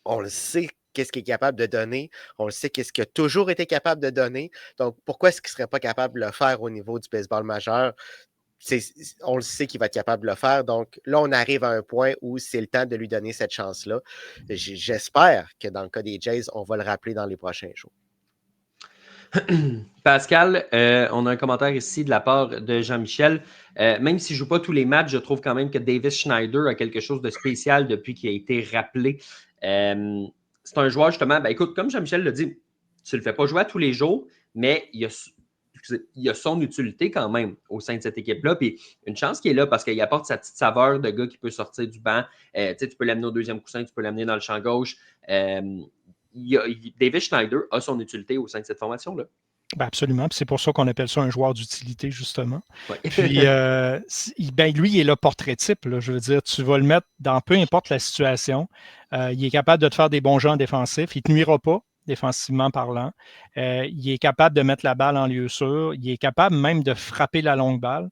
on le sait qu'est-ce qu'il est capable de donner. On le sait qu'est-ce qu'il a toujours été capable de donner. Donc, pourquoi est-ce qu'il ne serait pas capable de le faire au niveau du baseball majeur? On le sait qu'il va être capable de le faire. Donc, là, on arrive à un point où c'est le temps de lui donner cette chance-là. J'espère que dans le cas des Jays, on va le rappeler dans les prochains jours. Pascal, on a un commentaire ici de la part de Jean-Michel. Même s'il ne joue pas tous les matchs, je trouve quand même que Davis Schneider a quelque chose de spécial depuis qu'il a été rappelé. C'est un joueur, justement, écoute, comme Jean-Michel l'a dit, tu ne le fais pas jouer à tous les jours, mais il a son utilité quand même au sein de cette équipe-là. Puis une chance qu'il est là parce qu'il apporte sa petite saveur de gars qui peut sortir du banc. Tu peux l'amener au deuxième coussin, tu peux l'amener dans le champ gauche. Davis Schneider a son utilité au sein de cette formation-là. Ben absolument. Puis c'est pour ça qu'on appelle ça un joueur d'utilité, justement. Ouais. Puis, lui, il est le portrait type. Là, je veux dire, tu vas le mettre dans peu importe la situation. Il est capable de te faire des bons jeux en défensif. Il ne te nuira pas, défensivement parlant. Il est capable de mettre la balle en lieu sûr. Il est capable même de frapper la longue balle.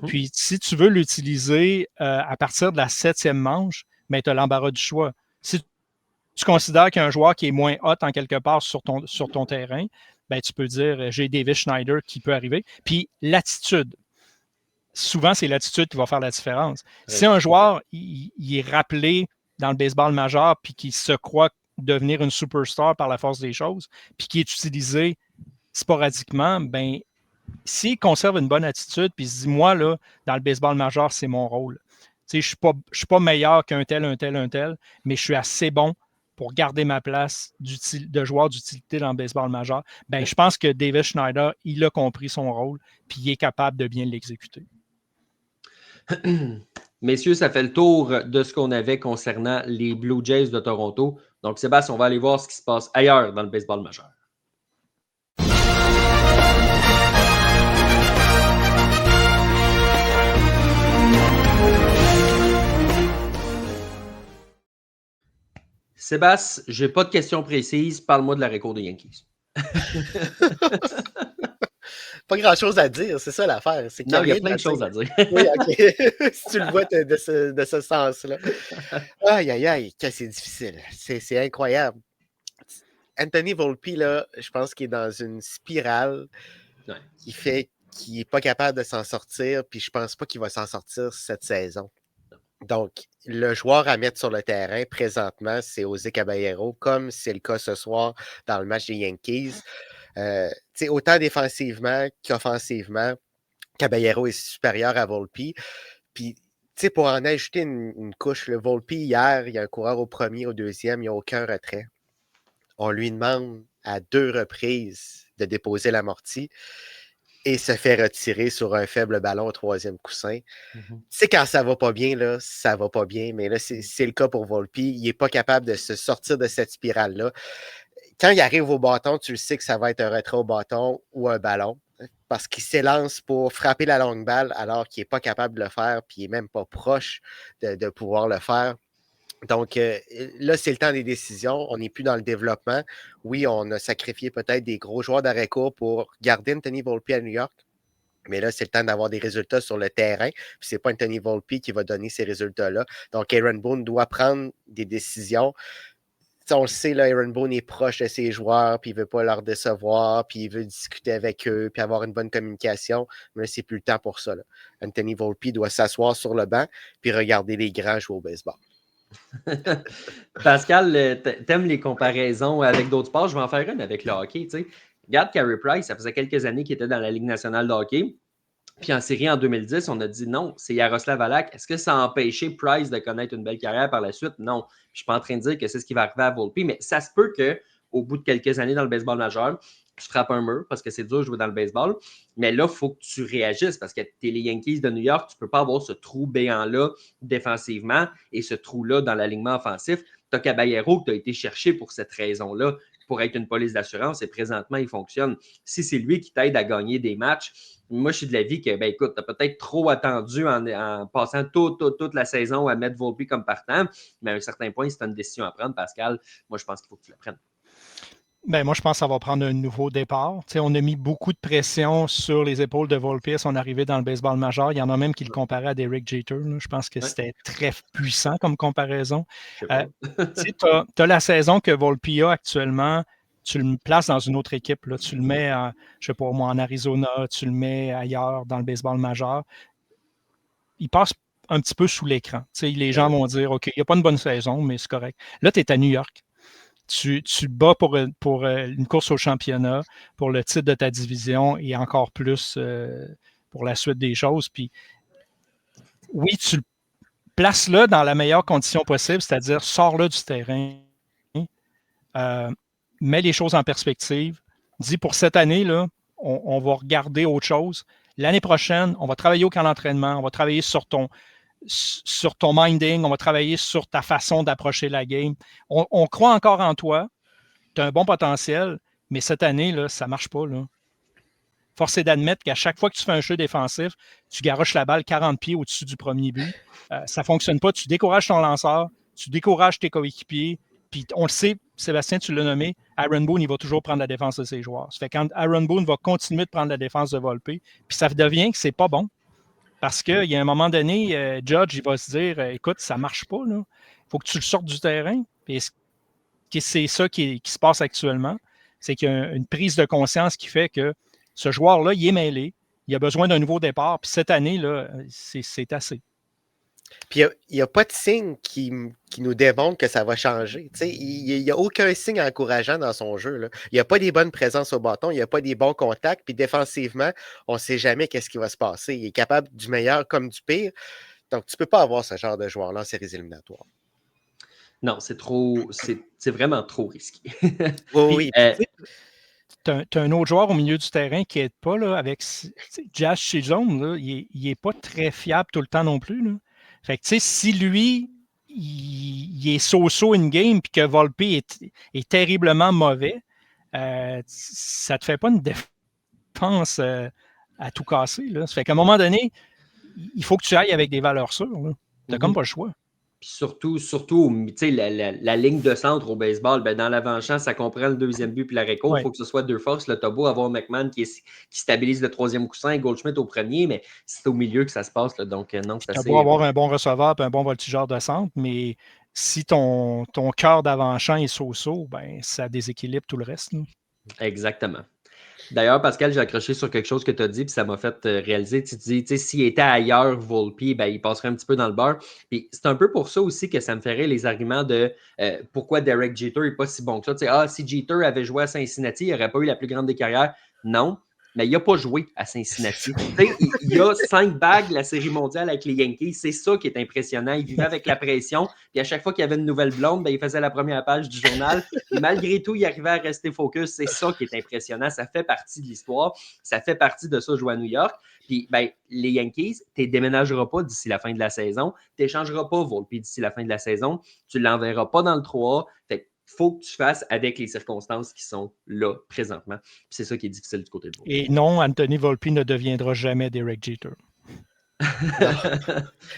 Puis, si tu veux l'utiliser à partir de la 7e manche, ben, tu as l'embarras du choix. Si tu considères qu'il y a un joueur qui est moins hot en quelque part sur ton terrain, ben, tu peux dire j'ai Davis Schneider qui peut arriver. Puis l'attitude. Souvent, c'est l'attitude qui va faire la différence. Oui. Si un joueur il est rappelé dans le baseball majeur puis qu'il se croit devenir une superstar par la force des choses, puis qui est utilisé sporadiquement, ben s'il conserve une bonne attitude puis se dit moi, là, dans le baseball majeur, c'est mon rôle. Je ne suis pas meilleur qu'un tel, mais je suis assez bon pour garder ma place de joueur d'utilité dans le baseball majeur. Ben, je pense que Davis Schneider, il a compris son rôle puis il est capable de bien l'exécuter. Messieurs, ça fait le tour de ce qu'on avait concernant les Blue Jays de Toronto. Donc, Sébastien, on va aller voir ce qui se passe ailleurs dans le baseball majeur. Sébastien, je n'ai pas de questions précises. Parle-moi de la record des Yankees. Pas grand-chose à dire, c'est ça l'affaire. Non, il y a plein de choses à dire. Oui, OK. Si tu le vois de ce sens-là. Aïe, aïe, aïe, c'est difficile. C'est incroyable. Anthony Volpe, là, je pense qu'il est dans une spirale qui fait qu'il n'est pas capable de s'en sortir, puis je pense pas qu'il va s'en sortir cette saison. Donc, le joueur à mettre sur le terrain présentement, c'est José Caballero, comme c'est le cas ce soir dans le match des Yankees. Autant défensivement qu'offensivement, Caballero est supérieur à Volpe. Puis, pour en ajouter une couche, le Volpe, hier, il y a un coureur au premier, au deuxième, il n'y a aucun retrait. On lui demande à 2 reprises de déposer l'amorti. et se fait retirer sur un faible ballon au 3e coussin. Mm-hmm. Tu sais, quand ça va pas bien, là, ça va pas bien, mais là, c'est le cas pour Volpe. Il n'est pas capable de se sortir de cette spirale-là. Quand il arrive au bâton, tu le sais que ça va être un retrait au bâton ou un ballon, parce qu'il s'élance pour frapper la longue balle alors qu'il n'est pas capable de le faire, puis il n'est même pas proche de pouvoir le faire. Donc là, c'est le temps des décisions. On n'est plus dans le développement. Oui, on a sacrifié peut-être des gros joueurs d'arrêt-court pour garder Anthony Volpe à New York. Mais là, c'est le temps d'avoir des résultats sur le terrain. Puis c'est pas Anthony Volpe qui va donner ces résultats-là. Donc, Aaron Boone doit prendre des décisions. T'sais, on le sait, là, Aaron Boone est proche de ses joueurs, puis il veut pas leur décevoir, puis il veut discuter avec eux, puis avoir une bonne communication. Mais là, c'est plus le temps pour ça, là. Anthony Volpe doit s'asseoir sur le banc, puis regarder les grands jouer au baseball. Pascal, t'aimes les comparaisons avec d'autres sports? Je vais en faire une avec le hockey. T'sais. Regarde Carey Price, ça faisait quelques années qu'il était dans la Ligue nationale de hockey. Puis en série en 2010, on a dit non, c'est Yaroslav Halak. Est-ce que ça a empêché Price de connaître une belle carrière par la suite? Non. Je ne suis pas en train de dire que c'est ce qui va arriver à Volpe, mais ça se peut qu'au bout de quelques années dans le baseball majeur, tu frappes un mur parce que c'est dur de jouer dans le baseball. Mais là, il faut que tu réagisses parce que tu es les Yankees de New York, tu ne peux pas avoir ce trou béant-là défensivement et ce trou-là dans l'alignement offensif. Tu as Caballero que tu as été cherché pour cette raison-là, pour être une police d'assurance, et présentement, il fonctionne. Si c'est lui qui t'aide à gagner des matchs, moi, je suis de l'avis que, ben écoute, tu as peut-être trop attendu en passant toute la saison à mettre Volpe comme partant, mais à un certain point, si tu as une décision à prendre, Pascal, moi, je pense qu'il faut que tu la prennes. Ben, moi, je pense que ça va prendre un nouveau départ. T'sais, on a mis beaucoup de pression sur les épaules de Volpe à son arrivée dans le baseball majeur. Il y en a même qui le comparaient à Derek Jeter. Là. Je pense que c'était très puissant comme comparaison. Tu as la saison que Volpe a actuellement. Tu le places dans une autre équipe. Là. Tu le mets, je sais pas moi, en Arizona, tu le mets ailleurs dans le baseball majeur. Il passe un petit peu sous l'écran. Les gens vont dire, OK, il n'y a pas une bonne saison, mais c'est correct. Là, tu es à New York. Tu bats pour une course au championnat, pour le titre de ta division et encore plus pour la suite des choses. Puis, oui, tu le places là dans la meilleure condition possible, c'est-à-dire sors-le du terrain, mets les choses en perspective, dis pour cette année, là, on va regarder autre chose. L'année prochaine, on va travailler au camp d'entraînement, on va travailler sur ton minding, on va travailler sur ta façon d'approcher la game. On croit encore en toi, tu as un bon potentiel, mais cette année, là, ça ne marche pas. Là. Force est d'admettre qu'à chaque fois que tu fais un jeu défensif, tu garoches la balle 40 pieds au-dessus du premier but. Ça ne fonctionne pas. Tu décourages ton lanceur, tu décourages tes coéquipiers. Puis on le sait, Sébastien, tu l'as nommé, Aaron Boone, il va toujours prendre la défense de ses joueurs. Ça fait quand Aaron Boone va continuer de prendre la défense de Volpe, puis ça devient que c'est pas bon. Parce qu'il y a un moment donné, Judge, il va se dire, écoute, ça ne marche pas. Il faut que tu le sortes du terrain. Puis c'est ça qui se passe actuellement. C'est qu'il y a une prise de conscience qui fait que ce joueur-là, il est mêlé. Il a besoin d'un nouveau départ. Puis cette année, là, c'est assez. Puis il n'y a pas de signe qui nous démontre que ça va changer. Il n'y a aucun signe encourageant dans son jeu. Là. Il n'y a pas des bonnes présences au bâton, il n'y a pas des bons contacts. Puis défensivement, on ne sait jamais qu'est-ce qui va se passer. Il est capable du meilleur comme du pire. Donc, tu ne peux pas avoir ce genre de joueur-là en séries éliminatoires. Non, c'est vraiment trop risqué. Oui. Tu as un autre joueur au milieu du terrain qui n'aide pas là, avec Jazz Chisholm, il n'est pas très fiable tout le temps non plus. Là. Fait que, si lui, il est so-so in-game puis que Volpe est terriblement mauvais, ça ne te fait pas une défense à tout casser. Là. Ça fait qu'à un moment donné, il faut que tu ailles avec des valeurs sûres. Tu n'as comme pas le choix. Puis surtout la ligne de centre au baseball, ben dans l'avant-champ, ça comprend le deuxième but puis l'arrêt-court. Il faut que ce soit deux forces. Le beau avoir McMahon qui stabilise le troisième coussin et Goldschmidt au premier, mais c'est au milieu que ça se passe. Là, donc, non, c'est assez... Tu as beau avoir un bon receveur et un bon voltigeur de centre, mais si ton cœur d'avant-champ est so-so, ben, ça déséquilibre tout le reste. Là. Exactement. D'ailleurs, Pascal, j'ai accroché sur quelque chose que tu as dit, puis ça m'a fait réaliser. Tu dis, s'il était ailleurs, Volpe, ben, il passerait un petit peu dans le beurre. Puis c'est un peu pour ça aussi que ça me ferait les arguments de pourquoi Derek Jeter n'est pas si bon que ça. Si Jeter avait joué à Cincinnati, il n'aurait pas eu la plus grande des carrières. Non. mais il n'a pas joué à Cincinnati. Il a 5 bagues la Série mondiale avec les Yankees. C'est ça qui est impressionnant. Il vivait avec la pression. Puis à chaque fois qu'il y avait une nouvelle blonde, ben, il faisait la première page du journal. Et malgré tout, il arrivait à rester focus. C'est ça qui est impressionnant. Ça fait partie de l'histoire. Ça fait partie de ça, jouer à New York. Puis ben, les Yankees, tu ne déménageras pas d'ici la fin de la saison. Tu n'échangeras pas Volpe d'ici la fin de la saison. Tu ne l'enverras pas dans le 3A. Fait il faut que tu fasses avec les circonstances qui sont là présentement. Puis c'est ça qui est difficile du côté de Volpe. Et non, Anthony Volpe ne deviendra jamais Derek Jeter.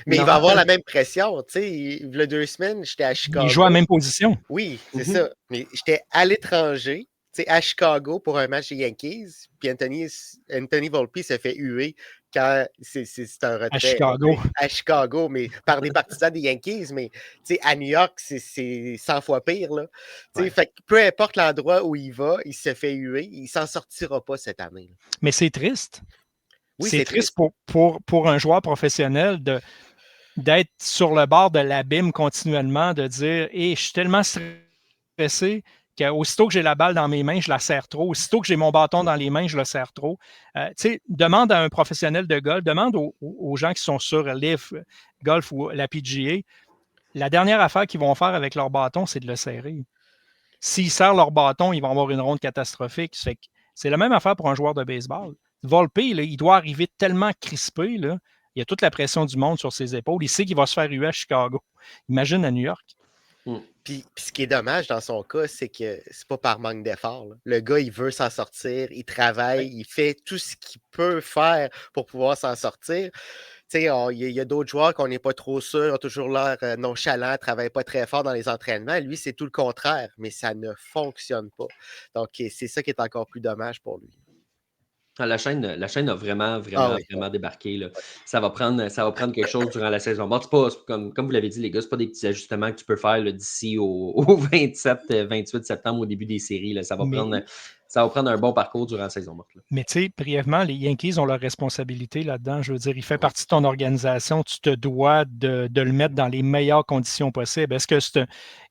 Mais il va avoir la même pression. Tu sais, il y a 2 semaines, j'étais à Chicago. Il joue à la même position. Oui, c'est ça. Mais j'étais à l'étranger, tu sais, à Chicago pour un match des Yankees. Puis Anthony Volpe se fait huer quand c'est un retrait. À Chicago. À Chicago, mais par des partisans des Yankees. Mais tu sais, à New York, c'est 100 fois pire. Là. Ouais. Fait que peu importe l'endroit où il va, il se fait huer. Il ne s'en sortira pas cette année. Là. Mais c'est triste. Oui, c'est triste pour un joueur professionnel d'être sur le bord de l'abîme continuellement, de dire hey, je suis tellement stressé qu'aussitôt que j'ai la balle dans mes mains, je la serre trop. Aussitôt que j'ai mon bâton dans les mains, je le serre trop. Demande à un professionnel de golf, demande aux gens qui sont sur LIV Golf ou la PGA, la dernière affaire qu'ils vont faire avec leur bâton, c'est de le serrer. S'ils serrent leur bâton, ils vont avoir une ronde catastrophique. C'est la même affaire pour un joueur de baseball. Volpe, là, il doit arriver tellement crispé. Là. Il y a toute la pression du monde sur ses épaules. Il sait qu'il va se faire huer à Chicago. Imagine à New York. Puis ce qui est dommage dans son cas, c'est que c'est pas par manque d'effort. Là. Le gars, il veut s'en sortir, il travaille, il fait tout ce qu'il peut faire pour pouvoir s'en sortir. Il y a d'autres joueurs qu'on n'est pas trop sûr, ont toujours l'air nonchalants, ne travaillent pas très fort dans les entraînements. Lui, c'est tout le contraire, mais ça ne fonctionne pas. Donc, c'est ça qui est encore plus dommage pour lui. La chaîne a vraiment débarqué. Là. Ça va prendre quelque chose durant la saison. Bon, c'est pas, comme vous l'avez dit, les gars, c'est pas des petits ajustements que tu peux faire là, d'ici au 27-28 septembre au début des séries. Là. Ça va prendre un bon parcours durant la saison morte. Là. Mais tu sais, brièvement, les Yankees ont leur responsabilité là-dedans. Je veux dire, il fait partie de ton organisation. Tu te dois de le mettre dans les meilleures conditions possibles. Est-ce que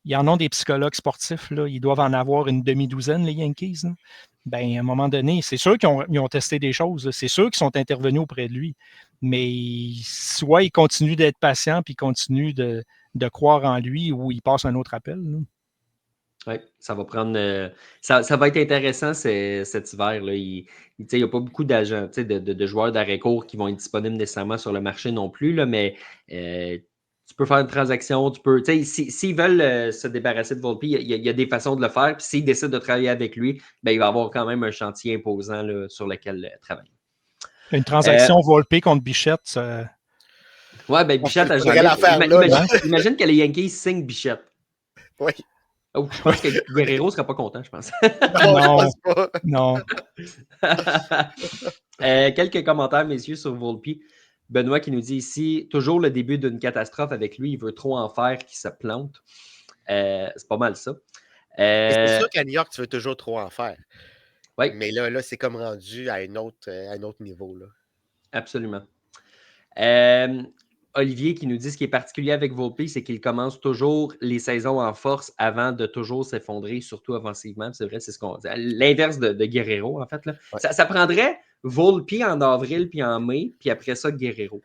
il y en a des psychologues sportifs, là? Ils doivent en avoir une demi-douzaine, les Yankees. Là? Ben, à un moment donné, c'est sûr qu'ils ont testé des choses. C'est sûr qu'ils sont intervenus auprès de lui. Mais soit il continue d'être patient puis il continue de croire en lui ou il passe un autre appel. Oui, ça va prendre. Ça va être intéressant cet hiver. Là. Il n'y a pas beaucoup d'agents, de joueurs d'arrêt-court qui vont être disponibles nécessairement sur le marché non plus, là, mais tu peux faire une transaction, s'ils veulent se débarrasser de Volpe, il y a des façons de le faire. Puis s'ils décident de travailler avec lui, ben, il va avoir quand même un chantier imposant là, sur lequel travailler. Une transaction Volpe contre Bichette, Oui, ben Bichette, imagine que les Yankees signent Bichette. Oui. Oh, je pense que Guerrero ne sera pas content, je pense. Non. Quelques commentaires, messieurs, sur Volpe. Benoît qui nous dit ici, toujours le début d'une catastrophe avec lui, il veut trop en faire qu'il se plante. C'est pas mal ça. C'est sûr qu'à New York, tu veux toujours trop en faire. Oui. Mais là, c'est comme rendu à un autre niveau. Là. Absolument. Olivier qui nous dit ce qui est particulier avec Volpe, c'est qu'il commence toujours les saisons en force avant de toujours s'effondrer, surtout offensivement. C'est vrai, c'est ce qu'on dit. L'inverse de Guerrero, en fait. Là. Ouais. Ça prendrait Volpe en avril puis en mai, puis après ça, Guerrero.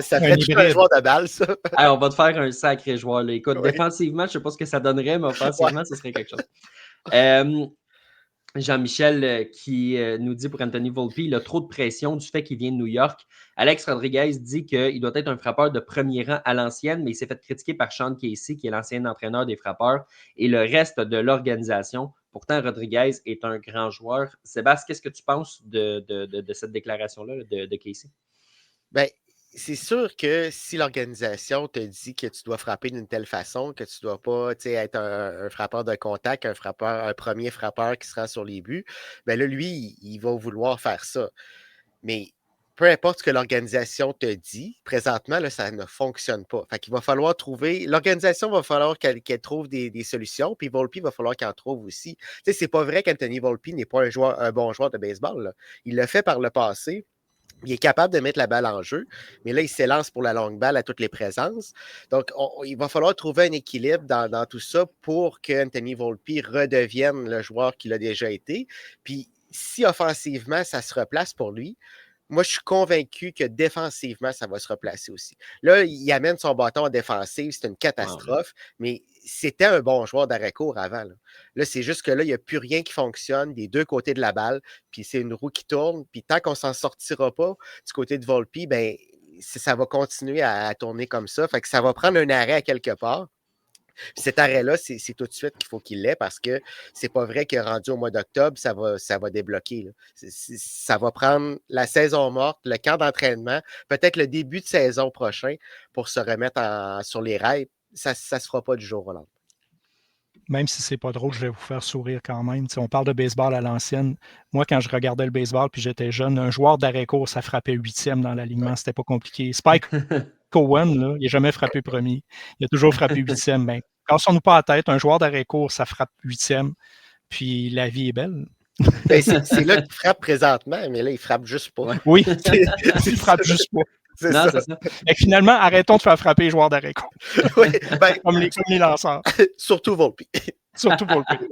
Ça fait un joueur de balle, ça. Alors, on va te faire un sacré joueur. Là. Écoute, défensivement, je ne sais pas ce que ça donnerait, mais offensivement, ce serait quelque chose. Jean-Michel qui nous dit pour Anthony Volpe, il a trop de pression du fait qu'il vient de New York. Alex Rodriguez dit qu'il doit être un frappeur de premier rang à l'ancienne, mais il s'est fait critiquer par Sean Casey, qui est l'ancien entraîneur des frappeurs, et le reste de l'organisation. Pourtant, Rodriguez est un grand joueur. Sébastien, qu'est-ce que tu penses de cette déclaration-là de Casey? Bien, c'est sûr que si l'organisation te dit que tu dois frapper d'une telle façon, que tu ne dois pas être un frappeur de contact, un premier frappeur qui sera sur les buts, bien là, lui, il va vouloir faire ça. Mais peu importe ce que l'organisation te dit, présentement, là, ça ne fonctionne pas. Fait qu'il va falloir trouver, l'organisation va falloir qu'elle trouve des solutions, puis Volpe va falloir qu'elle en trouve aussi. C'est pas vrai qu'Anthony Volpe n'est pas un bon joueur de baseball. Là. Il l'a fait par le passé. Il est capable de mettre la balle en jeu, mais là, il s'élance pour la longue balle à toutes les présences. Donc, il va falloir trouver un équilibre dans tout ça pour que Anthony Volpe redevienne le joueur qu'il a déjà été. Puis, si offensivement, ça se replace pour lui, moi, je suis convaincu que défensivement, ça va se replacer aussi. Là, il amène son bâton en défensive, c'est une catastrophe, mais c'était un bon joueur d'arrêt-court avant. Là, c'est juste que là, il n'y a plus rien qui fonctionne des deux côtés de la balle, puis c'est une roue qui tourne, puis tant qu'on ne s'en sortira pas du côté de Volpi, ben, ça va continuer à tourner comme ça. Fait que ça va prendre un arrêt à quelque part. Cet arrêt-là, c'est tout de suite qu'il faut qu'il l'ait parce que c'est pas vrai que rendu au mois d'octobre, ça va débloquer. Là. Ça va prendre la saison morte, le camp d'entraînement, peut-être le début de saison prochain pour se remettre sur les rails. Ça ne se fera pas du jour au lendemain. Même si c'est pas drôle, je vais vous faire sourire quand même. T'sais, on parle de baseball à l'ancienne. Moi, quand je regardais le baseball puis j'étais jeune, un joueur d'arrêt-court, ça frappait 8e dans l'alignement. C'était pas compliqué. Spike Cohen, là, il n'a jamais frappé premier. Il a toujours frappé 8e. Ben, cassons-nous pas la tête. Un joueur d'arrêt-court, ça frappe 8e. Puis la vie est belle. Ben, c'est là qu'il frappe présentement, mais là, il frappe juste pas. Ouais. Oui, il frappe juste pas. C'est Non, ça. c'est ça. Et finalement, arrêtons de faire frapper les joueurs d'arrêt-court. Oui, ben, Comme les lanceurs. surtout Volpi. Surtout pour le coup.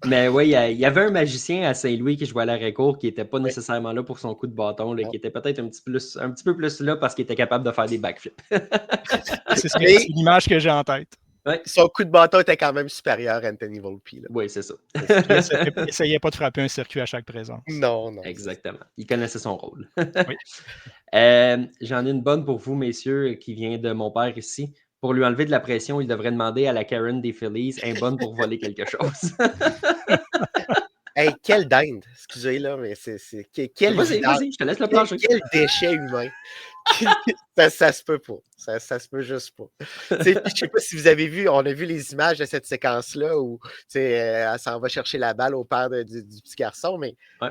Mais oui, il y avait un magicien à Saint-Louis qui jouait à l'arrêt-court qui n'était pas nécessairement là pour son coup de bâton, là, qui était peut-être un petit peu plus là parce qu'il était capable de faire des backflips. C'est l'image que j'ai en tête. Ouais. Son coup de bâton était quand même supérieur à Anthony Volpi. Là. Oui, c'est ça. Il n'essayait pas de frapper un circuit à chaque présence. Non. Exactement. Il connaissait son rôle. Oui. J'en ai une bonne pour vous, messieurs, qui vient de mon père ici. Pour lui enlever de la pression, il devrait demander à la Karen des Phillies un bonne pour voler quelque chose. Hey, quelle dinde! Excusez, là, mais quel Vas-y, je te laisse le plancher. Quel déchet humain! ça se peut pas. Ça se peut juste pas. Je sais pas si vous avez vu, on a vu les images de cette séquence-là où elle s'en va chercher la balle au père du petit garçon, mais ouais.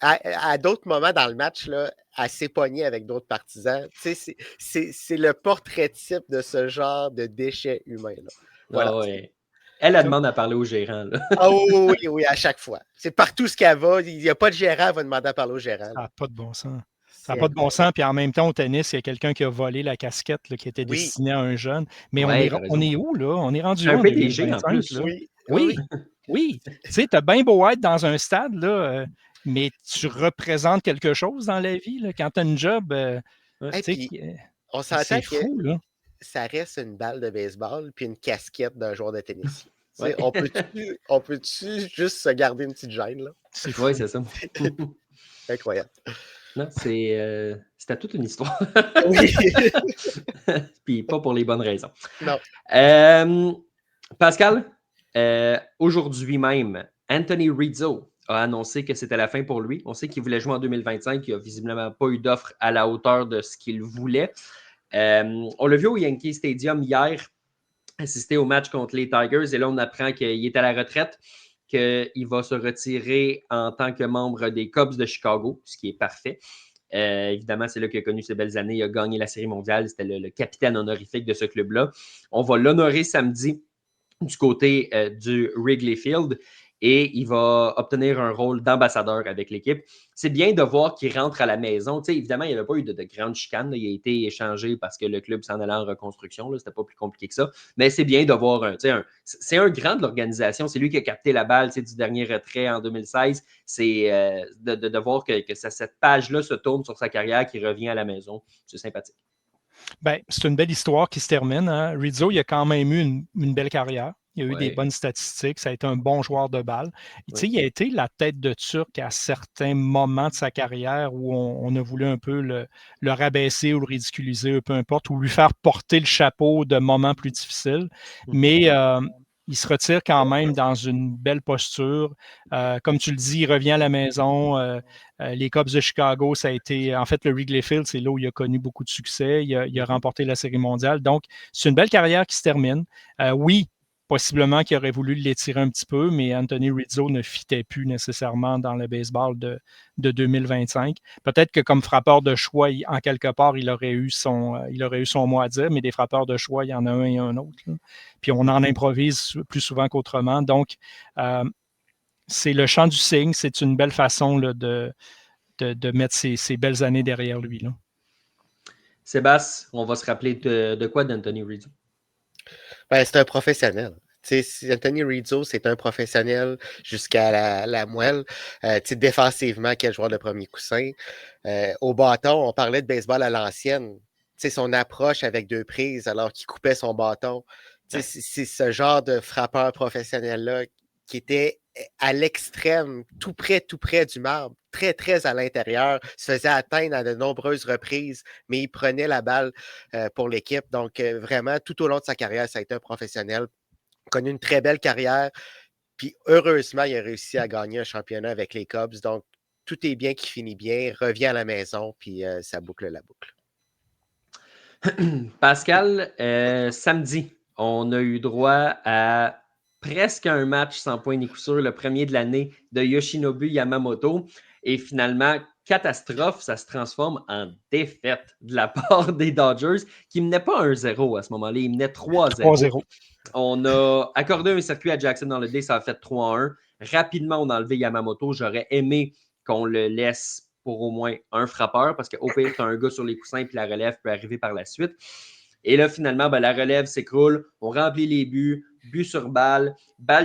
à d'autres moments dans le match, là, elle s'est pognée avec d'autres partisans. C'est le portrait type de ce genre de déchet humain-là. Voilà. Ah ouais. Elle demande à parler au gérant. Là. Ah oui, à chaque fois. C'est partout ce qu'elle va. Il n'y a pas de gérant, elle va demander à parler au gérant. Ça n'a pas de bon sens. Ça n'a pas de bon sens. Puis en même temps, au tennis, il y a quelqu'un qui a volé la casquette là, qui était destinée à un jeune. Mais ouais, on est où, là? On est rendu un où? PDG en plus. Là. Oui. Tu sais, tu as bien beau être dans un stade, là, mais tu représentes quelque chose dans la vie. Là, quand tu as une job, on s'entend c'est fou, là. Ça reste une balle de baseball puis une casquette d'un joueur de tennis. Ouais. On peut-tu juste se garder une petite gêne, là? Oui, c'est ça. Incroyable. Non, c'était toute une histoire. Oui. Puis pas pour les bonnes raisons. Non. Pascal, aujourd'hui même, Anthony Rizzo a annoncé que c'était la fin pour lui. On sait qu'il voulait jouer en 2025. Il n'a visiblement pas eu d'offre à la hauteur de ce qu'il voulait. On l'a vu au Yankee Stadium hier, assister au match contre les Tigers. Et là, on apprend qu'il est à la retraite, qu'il va se retirer en tant que membre des Cubs de Chicago, ce qui est parfait. Évidemment, c'est là qu'il a connu ses belles années. Il a gagné la Série mondiale. C'était le capitaine honorifique de ce club-là. On va l'honorer samedi du côté du Wrigley Field et il va obtenir un rôle d'ambassadeur avec l'équipe. C'est bien de voir qu'il rentre à la maison. Tu sais, évidemment, il n'y avait pas eu de grande chicane. Là. Il a été échangé parce que le club s'en allait en reconstruction. C'était pas plus compliqué que ça. Mais c'est bien de voir c'est un grand de l'organisation. C'est lui qui a capté la balle du dernier retrait en 2016. C'est de voir que cette page-là se tourne sur sa carrière, qui revient à la maison. C'est sympathique. Ben, c'est une belle histoire qui se termine. Hein? Rizzo, il a quand même eu une belle carrière. Il a eu des bonnes statistiques. Ça a été un bon joueur de balle. Il a été la tête de Turc à certains moments de sa carrière où on a voulu un peu le rabaisser ou le ridiculiser, peu importe, ou lui faire porter le chapeau de moments plus difficiles. Mais il se retire quand même dans une belle posture. Comme tu le dis, il revient à la maison. Les Cubs de Chicago, ça a été... En fait, le Wrigley Field, c'est là où il a connu beaucoup de succès. Il a remporté la Série mondiale. Donc, c'est une belle carrière qui se termine. Oui, possiblement qu'il aurait voulu l'étirer un petit peu, mais Anthony Rizzo ne fitait plus nécessairement dans le baseball de 2025. Peut-être que comme frappeur de choix, en quelque part, il aurait eu son mot à dire, mais des frappeurs de choix, il y en a un et un autre. Là. Puis on en improvise plus souvent qu'autrement. Donc, c'est le chant du cygne. C'est une belle façon là, de mettre ses belles années derrière lui. Là. Sébastien, on va se rappeler de quoi d'Anthony Rizzo? Ben, c'est un professionnel. Anthony Rizzo, c'est un professionnel jusqu'à la moelle. Défensivement, quel joueur de premier coussin. Au bâton, on parlait de baseball à l'ancienne. Son approche avec 2 prises alors qu'il coupait son bâton. C'est ce genre de frappeur professionnel-là qui était à l'extrême, tout près du marbre, très, très à l'intérieur, se faisait atteindre à de nombreuses reprises, mais il prenait la balle pour l'équipe. Donc, vraiment, tout au long de sa carrière, ça a été un professionnel. Connu une très belle carrière. Puis, heureusement, il a réussi à gagner un championnat avec les Cubs. Donc, tout est bien qui finit bien, revient à la maison, puis ça boucle la boucle. Pascal, samedi, on a eu droit à presque un match sans point ni coup sûr, le premier de l'année de Yoshinobu Yamamoto. Et finalement, catastrophe, ça se transforme en défaite de la part des Dodgers, qui ne menaient pas 1-0 à ce moment-là, ils menaient 3-0. 3-0. On a accordé un circuit à Jackson dans le day, ça a fait 3-1. Rapidement, on a enlevé Yamamoto. J'aurais aimé qu'on le laisse pour au moins un frappeur, parce qu'au pire, tu as un gars sur les coussins, puis la relève peut arriver par la suite. Et là, finalement, la relève s'écroule, on remplit les buts, but sur balle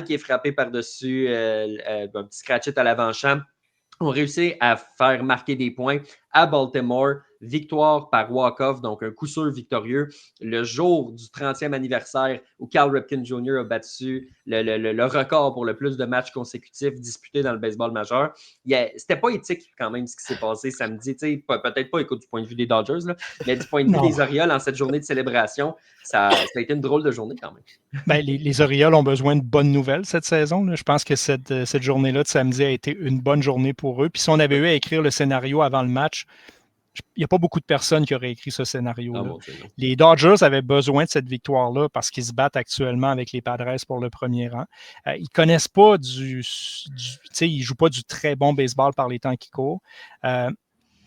qui est frappée par-dessus, un petit scratch-it à l'avant-champ. On réussit à faire marquer des points à Baltimore. Victoire par walk-off, donc un coup sûr victorieux. Le jour du 30e anniversaire où Cal Ripken Jr. a battu le record pour le plus de matchs consécutifs disputés dans le baseball majeur. C'était pas éthique quand même ce qui s'est passé samedi. Peut-être pas écoute, du point de vue des Dodgers, là, mais du point de vue des Orioles en cette journée de célébration, ça a été une drôle de journée quand même. Ben, les Orioles ont besoin de bonnes nouvelles cette saison. Là. Je pense que cette journée-là de samedi a été une bonne journée pour eux. Puis si on avait eu à écrire le scénario avant le match, il n'y a pas beaucoup de personnes qui auraient écrit ce scénario-là. Les Dodgers avaient besoin de cette victoire-là parce qu'ils se battent actuellement avec les Padres pour le premier rang. Ils ne connaissent pas ils ne jouent pas du très bon baseball par les temps qui courent.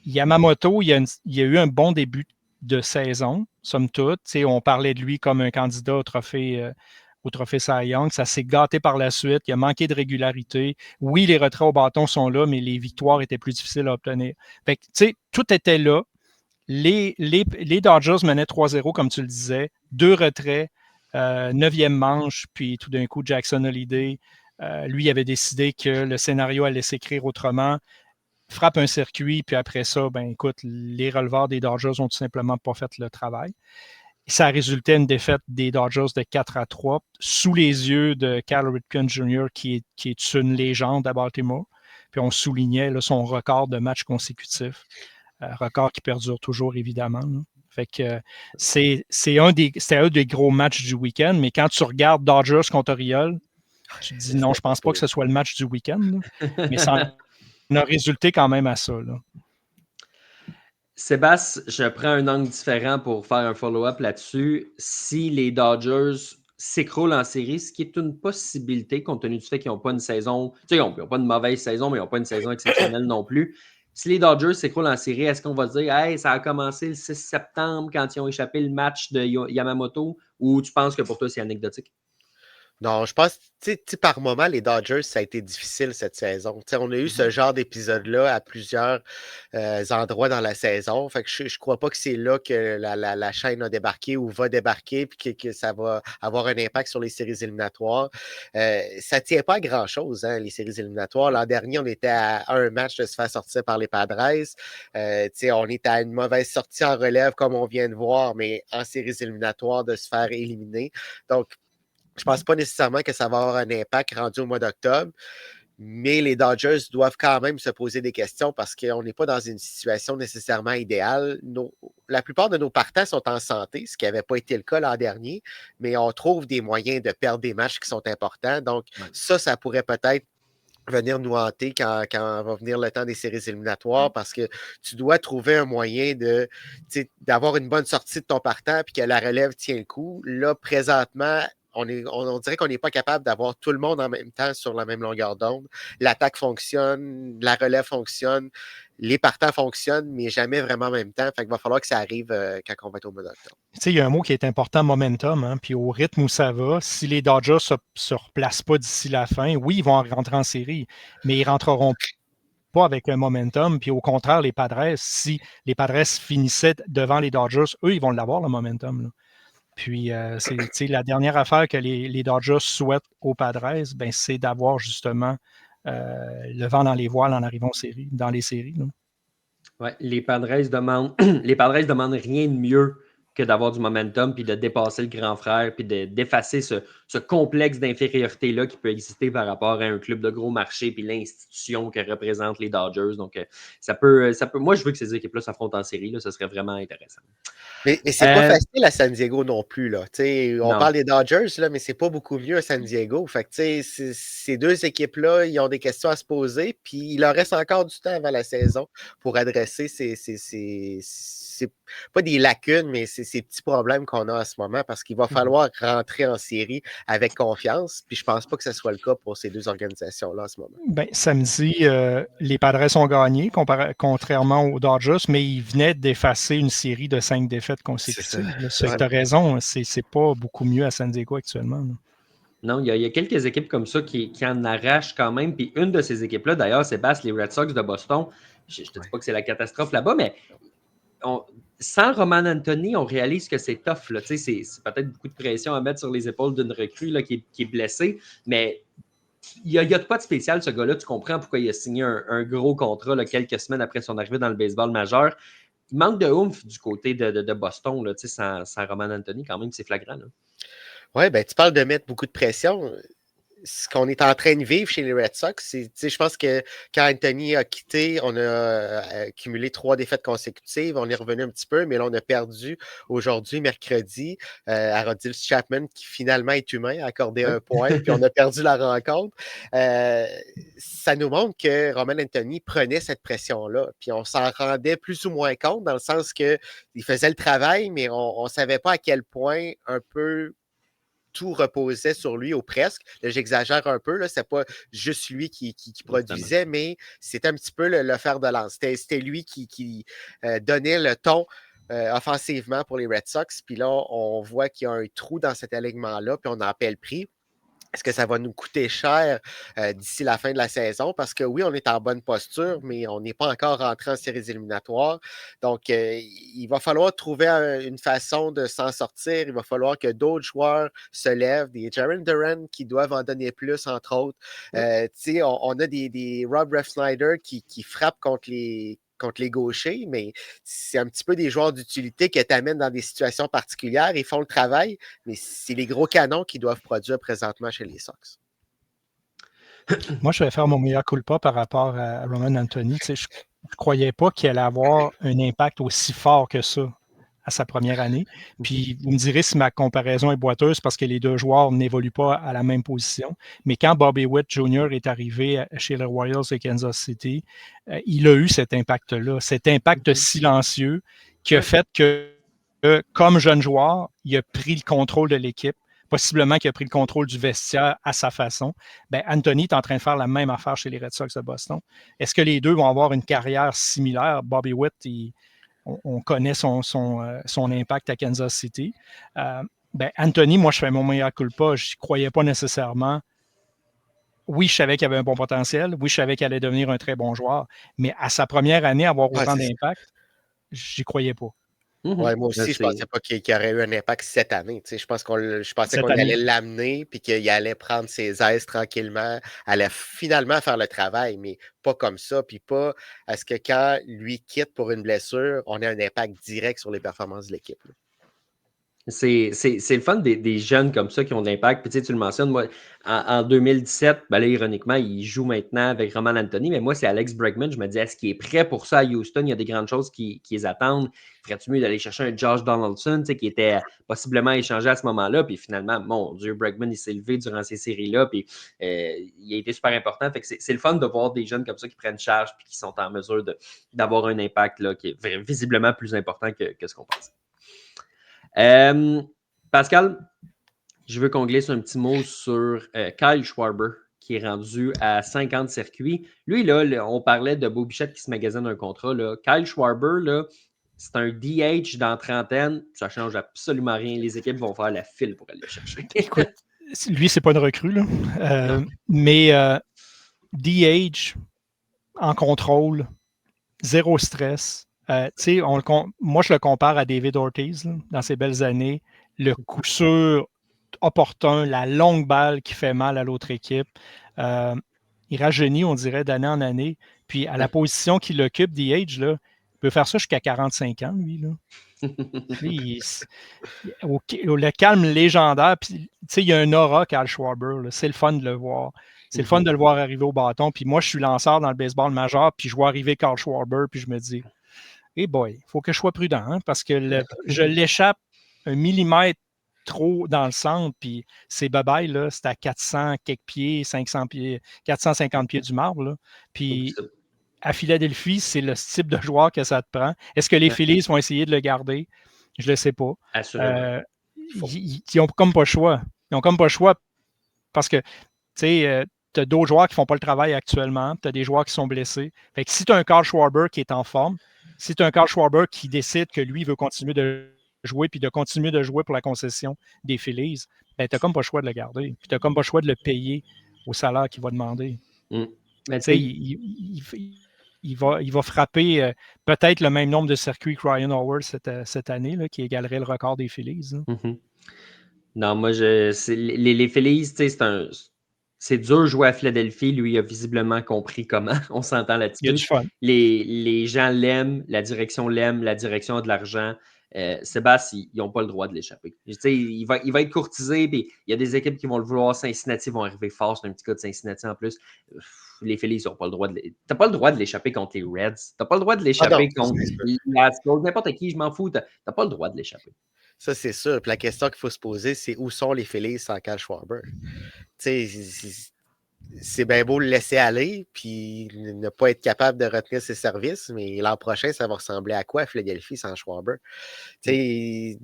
Yamamoto, il y a eu un bon début de saison, somme toute. On parlait de lui comme un candidat au trophée Cy Young. Ça s'est gâté par la suite. Il a manqué de régularité. Oui, les retraits au bâton sont là, mais les victoires étaient plus difficiles à obtenir. Fait que, tout était là. Les Dodgers menaient 3-0, comme tu le disais. 2 retraits, 9e manche, puis tout d'un coup, Jackson Holliday, lui, avait décidé que le scénario allait s'écrire autrement. Frappe un circuit, puis après ça, ben écoute, les releveurs des Dodgers ont tout simplement pas fait le travail. Ça a résulté une défaite des Dodgers de 4-3 sous les yeux de Cal Ripken Jr., qui est une légende à Baltimore. Puis on soulignait là, son record de matchs consécutifs. Record qui perdure toujours, évidemment. Là. Fait que c'était un des gros matchs du week-end, mais quand tu regardes Dodgers contre Orioles, tu te dis non, je pense pas que ce soit le match du week-end. Là. Mais ça a résulté quand même à ça. Là. Sébastien, je prends un angle différent pour faire un follow-up là-dessus. Si les Dodgers s'écroulent en série, ce qui est une possibilité, compte tenu du fait qu'ils n'ont pas une saison, ils n'ont pas une mauvaise saison, mais ils n'ont pas une saison exceptionnelle non plus. Si les Dodgers s'écroulent en série, est-ce qu'on va dire hey, ça a commencé le 6 septembre quand ils ont échappé le match de Yamamoto, ou tu penses que pour toi, c'est anecdotique? Non, je pense, par moment, les Dodgers, ça a été difficile cette saison. On a eu ce genre d'épisode-là à plusieurs endroits dans la saison. Fait que je ne crois pas que c'est là que la chaîne a débarqué ou va débarquer puis que ça va avoir un impact sur les séries éliminatoires. Ça ne tient pas à grand-chose, hein, les séries éliminatoires. L'an dernier, on était à un match de se faire sortir par les Padres. On était à une mauvaise sortie en relève, comme on vient de voir, mais en séries éliminatoires, de se faire éliminer. Donc, je ne pense pas nécessairement que ça va avoir un impact rendu au mois d'octobre, mais les Dodgers doivent quand même se poser des questions parce qu'on n'est pas dans une situation nécessairement idéale. La plupart de nos partants sont en santé, ce qui n'avait pas été le cas l'an dernier, mais on trouve des moyens de perdre des matchs qui sont importants. Donc, ça pourrait peut-être venir nous hanter quand va venir le temps des séries éliminatoires parce que tu dois trouver un moyen d'avoir une bonne sortie de ton partant puis que la relève tient le coup. Là, présentement, on dirait qu'on n'est pas capable d'avoir tout le monde en même temps sur la même longueur d'onde. L'attaque fonctionne, la relève fonctionne, les partants fonctionnent, mais jamais vraiment en même temps. Fait qu'il va falloir que ça arrive quand on va être au mois d'octobre. Il y a un mot qui est important, momentum. Hein, puis au rythme où ça va, si les Dodgers ne se replacent pas d'ici la fin, oui, ils vont rentrer en série, mais ils ne rentreront pas avec un momentum. Puis au contraire, les Padres, si les Padres finissaient devant les Dodgers, eux, ils vont l'avoir, le momentum. Là. Puis, c'est la dernière affaire que les Dodgers souhaitent aux Padres, ben, c'est d'avoir justement le vent dans les voiles en arrivant dans les séries. Ouais, les Padres demandent les Padres demandent rien de mieux que d'avoir du momentum, puis de dépasser le grand frère, puis d'effacer ce complexe d'infériorité-là qui peut exister par rapport à un club de gros marché, puis l'institution que représentent les Dodgers. Donc, ça peut. Moi, je veux que ces équipes-là s'affrontent en série. Là, ça serait vraiment intéressant. Mais c'est pas facile à San Diego non plus. Là. On parle des Dodgers, là, mais c'est pas beaucoup mieux à San Diego. Fait que, ces deux équipes-là, ils ont des questions à se poser, puis il leur reste encore du temps avant la saison pour adresser c'est pas des lacunes, mais ces petits problèmes qu'on a en ce moment parce qu'il va falloir rentrer en série avec confiance. Puis je pense pas que ce soit le cas pour ces deux organisations-là en ce moment. Ben, samedi, les Padres ont gagné contrairement aux Dodgers, mais ils venaient d'effacer une série de 5 défaites consécutives. Tu as raison, c'est pas beaucoup mieux à San Diego actuellement. Là. Non, il y a quelques équipes comme ça qui en arrachent quand même. Puis une de ces équipes-là, d'ailleurs, c'est les Red Sox de Boston. Je ne te dis pas que c'est la catastrophe là-bas, mais sans Roman Anthony, on réalise que c'est tough. Là. C'est peut-être beaucoup de pression à mettre sur les épaules d'une recrue là, qui est blessée, mais il n'y a pas de spécial, ce gars-là. Tu comprends pourquoi il a signé un gros contrat là, quelques semaines après son arrivée dans le baseball majeur. Il manque de oomph du côté de Boston là, sans Roman Anthony, quand même, c'est flagrant. Oui, ben tu parles de mettre beaucoup de pression. Ce qu'on est en train de vivre chez les Red Sox, je pense que quand Anthony a quitté, on a accumulé 3 défaites consécutives. On est revenu un petit peu, mais là, on a perdu aujourd'hui, mercredi, à Aroldis Chapman, qui finalement est humain, a accordé un point, puis on a perdu la rencontre. Ça nous montre que Roman Anthony prenait cette pression-là, puis on s'en rendait plus ou moins compte, dans le sens qu'il faisait le travail, mais on ne savait pas à quel point un peu tout reposait sur lui, ou presque. Là, j'exagère un peu, c'est pas juste lui qui produisait, mais c'était un petit peu le fer de lance. C'était lui qui donnait le ton offensivement pour les Red Sox. Puis là, on voit qu'il y a un trou dans cet alignement-là, puis on en paie le prix. Est-ce que ça va nous coûter cher d'ici la fin de la saison? Parce que oui, on est en bonne posture, mais on n'est pas encore rentré en séries éliminatoires. Donc, il va falloir trouver une façon de s'en sortir. Il va falloir que d'autres joueurs se lèvent, des Jarren Duran qui doivent en donner plus, entre autres. On a des Rob Refsnyder qui frappent contre les gauchers, mais c'est un petit peu des joueurs d'utilité qui t'amènent dans des situations particulières. Ils font le travail, mais c'est les gros canons qui doivent produire présentement chez les Sox. Moi, je vais faire mon meilleur culpa par rapport à Roman Anthony. Je ne croyais pas qu'il allait avoir un impact aussi fort que ça à sa première année. Puis, vous me direz si ma comparaison est boiteuse parce que les deux joueurs n'évoluent pas à la même position. Mais quand Bobby Witt Jr. est arrivé chez les Royals de Kansas City, il a eu cet impact-là, cet impact silencieux qui a fait que, comme jeune joueur, il a pris le contrôle de l'équipe, possiblement qu'il a pris le contrôle du vestiaire à sa façon. Ben, Anthony est en train de faire la même affaire chez les Red Sox de Boston. Est-ce que les deux vont avoir une carrière similaire? Bobby Witt, on connaît son impact à Kansas City. Anthony, moi, je fais mon meilleur culpa. Je n'y croyais pas nécessairement. Oui, je savais qu'il avait un bon potentiel. Oui, je savais qu'il allait devenir un très bon joueur. Mais à sa première année, avoir autant d'impact, je n'y croyais pas. Ouais, moi aussi, je ne pensais pas qu'il y aurait eu un impact cette année. Je pensais qu'on allait l'amener puis qu'il allait prendre ses aises tranquillement, allait finalement faire le travail, mais pas comme ça, puis pas à ce que quand lui quitte pour une blessure, on ait un impact direct sur les performances de l'équipe. C'est le fun des jeunes comme ça qui ont de l'impact. Puis tu le mentionnes, moi, en 2017, là, ironiquement, il joue maintenant avec Roman Anthony, mais moi, c'est Alex Bregman. Je me dis, est-ce qu'il est prêt pour ça à Houston? Il y a des grandes choses qui les attendent. Ferais-tu mieux d'aller chercher un Josh Donaldson, qui était possiblement échangé à ce moment-là? Puis finalement, mon Dieu, Bregman, il s'est levé durant ces séries-là, puis il a été super important. Fait que c'est le fun de voir des jeunes comme ça qui prennent charge puis qui sont en mesure d'avoir un impact là, qui est visiblement plus important que ce qu'on pense. Pascal, je veux qu'on glisse un petit mot sur Kyle Schwarber, qui est rendu à 50 circuits. Lui, là, on parlait de Beau Bichette qui se magasine un contrat. Là. Kyle Schwarber, là, c'est un DH dans trentaine. Ça ne change absolument rien. Les équipes vont faire la file pour aller le chercher. Écoute, lui, c'est pas une recrue, là. Mais DH en contrôle, zéro stress. Moi, je le compare à David Ortiz là, dans ses belles années. le coup sûr opportun, la longue balle qui fait mal à l'autre équipe. Il rajeunit, on dirait, d'année en année. Puis à la position qu'il occupe, DH, là, il peut faire ça jusqu'à 45 ans, lui. Là. Le calme légendaire. Puis, il y a un aura, Kyle Schwarber. Là. C'est le fun de le voir. C'est le fun de le voir arriver au bâton. Puis moi, je suis lanceur dans le baseball majeur, puis je vois arriver Kyle Schwarber, puis je me dis, hey boy, il faut que je sois prudent, hein, parce que je l'échappe un millimètre trop dans le centre, puis ces babayes, là, c'est à 400 quelques pieds, 500 pieds, 450 pieds du marbre, là. Puis à Philadelphie, c'est le type de joueur que ça te prend. Est-ce que les Phillies vont essayer de le garder? Je ne le sais pas. Ils n'ont comme pas le choix. Ils n'ont comme pas le choix parce que, tu sais, tu as d'autres joueurs qui ne font pas le travail actuellement. Tu as des joueurs qui sont blessés. Fait que si tu as un Kyle Schwarber qui est en forme, si tu as un Kyle Schwarber qui décide que lui veut continuer de jouer puis de continuer de jouer pour la concession des Phillies, ben, tu n'as comme pas le choix de le garder. Puis tu n'as comme pas le choix de le payer au salaire qu'il va demander. Il va frapper peut-être le même nombre de circuits que Ryan Howard cette année, là, qui égalerait le record des Phillies. Non, moi, les Phillies, c'est dur de jouer à Philadelphie. Lui, il a visiblement compris comment. On s'entend là-dessus. Il y a du fun. Les gens l'aiment, la direction l'aime, la direction a de l'argent. Sébastien, ils n'ont pas le droit de l'échapper. Il va être courtisé, puis il y a des équipes qui vont le vouloir. Cincinnati vont arriver fort. C'est un petit cas de Cincinnati en plus. Les Phillies n'ont pas le droit de t'as pas le droit de l'échapper contre les Reds. T'as pas le droit de l'échapper contre n'importe qui, je m'en fous. T'as pas le droit de l'échapper. Ça, c'est sûr. Puis la question qu'il faut se poser, c'est où sont les Phillies sans Kyle Schwarber? C'est bien beau le laisser aller, puis ne pas être capable de retenir ses services, mais l'an prochain, ça va ressembler à quoi, Philadelphie sans Schwarber? Je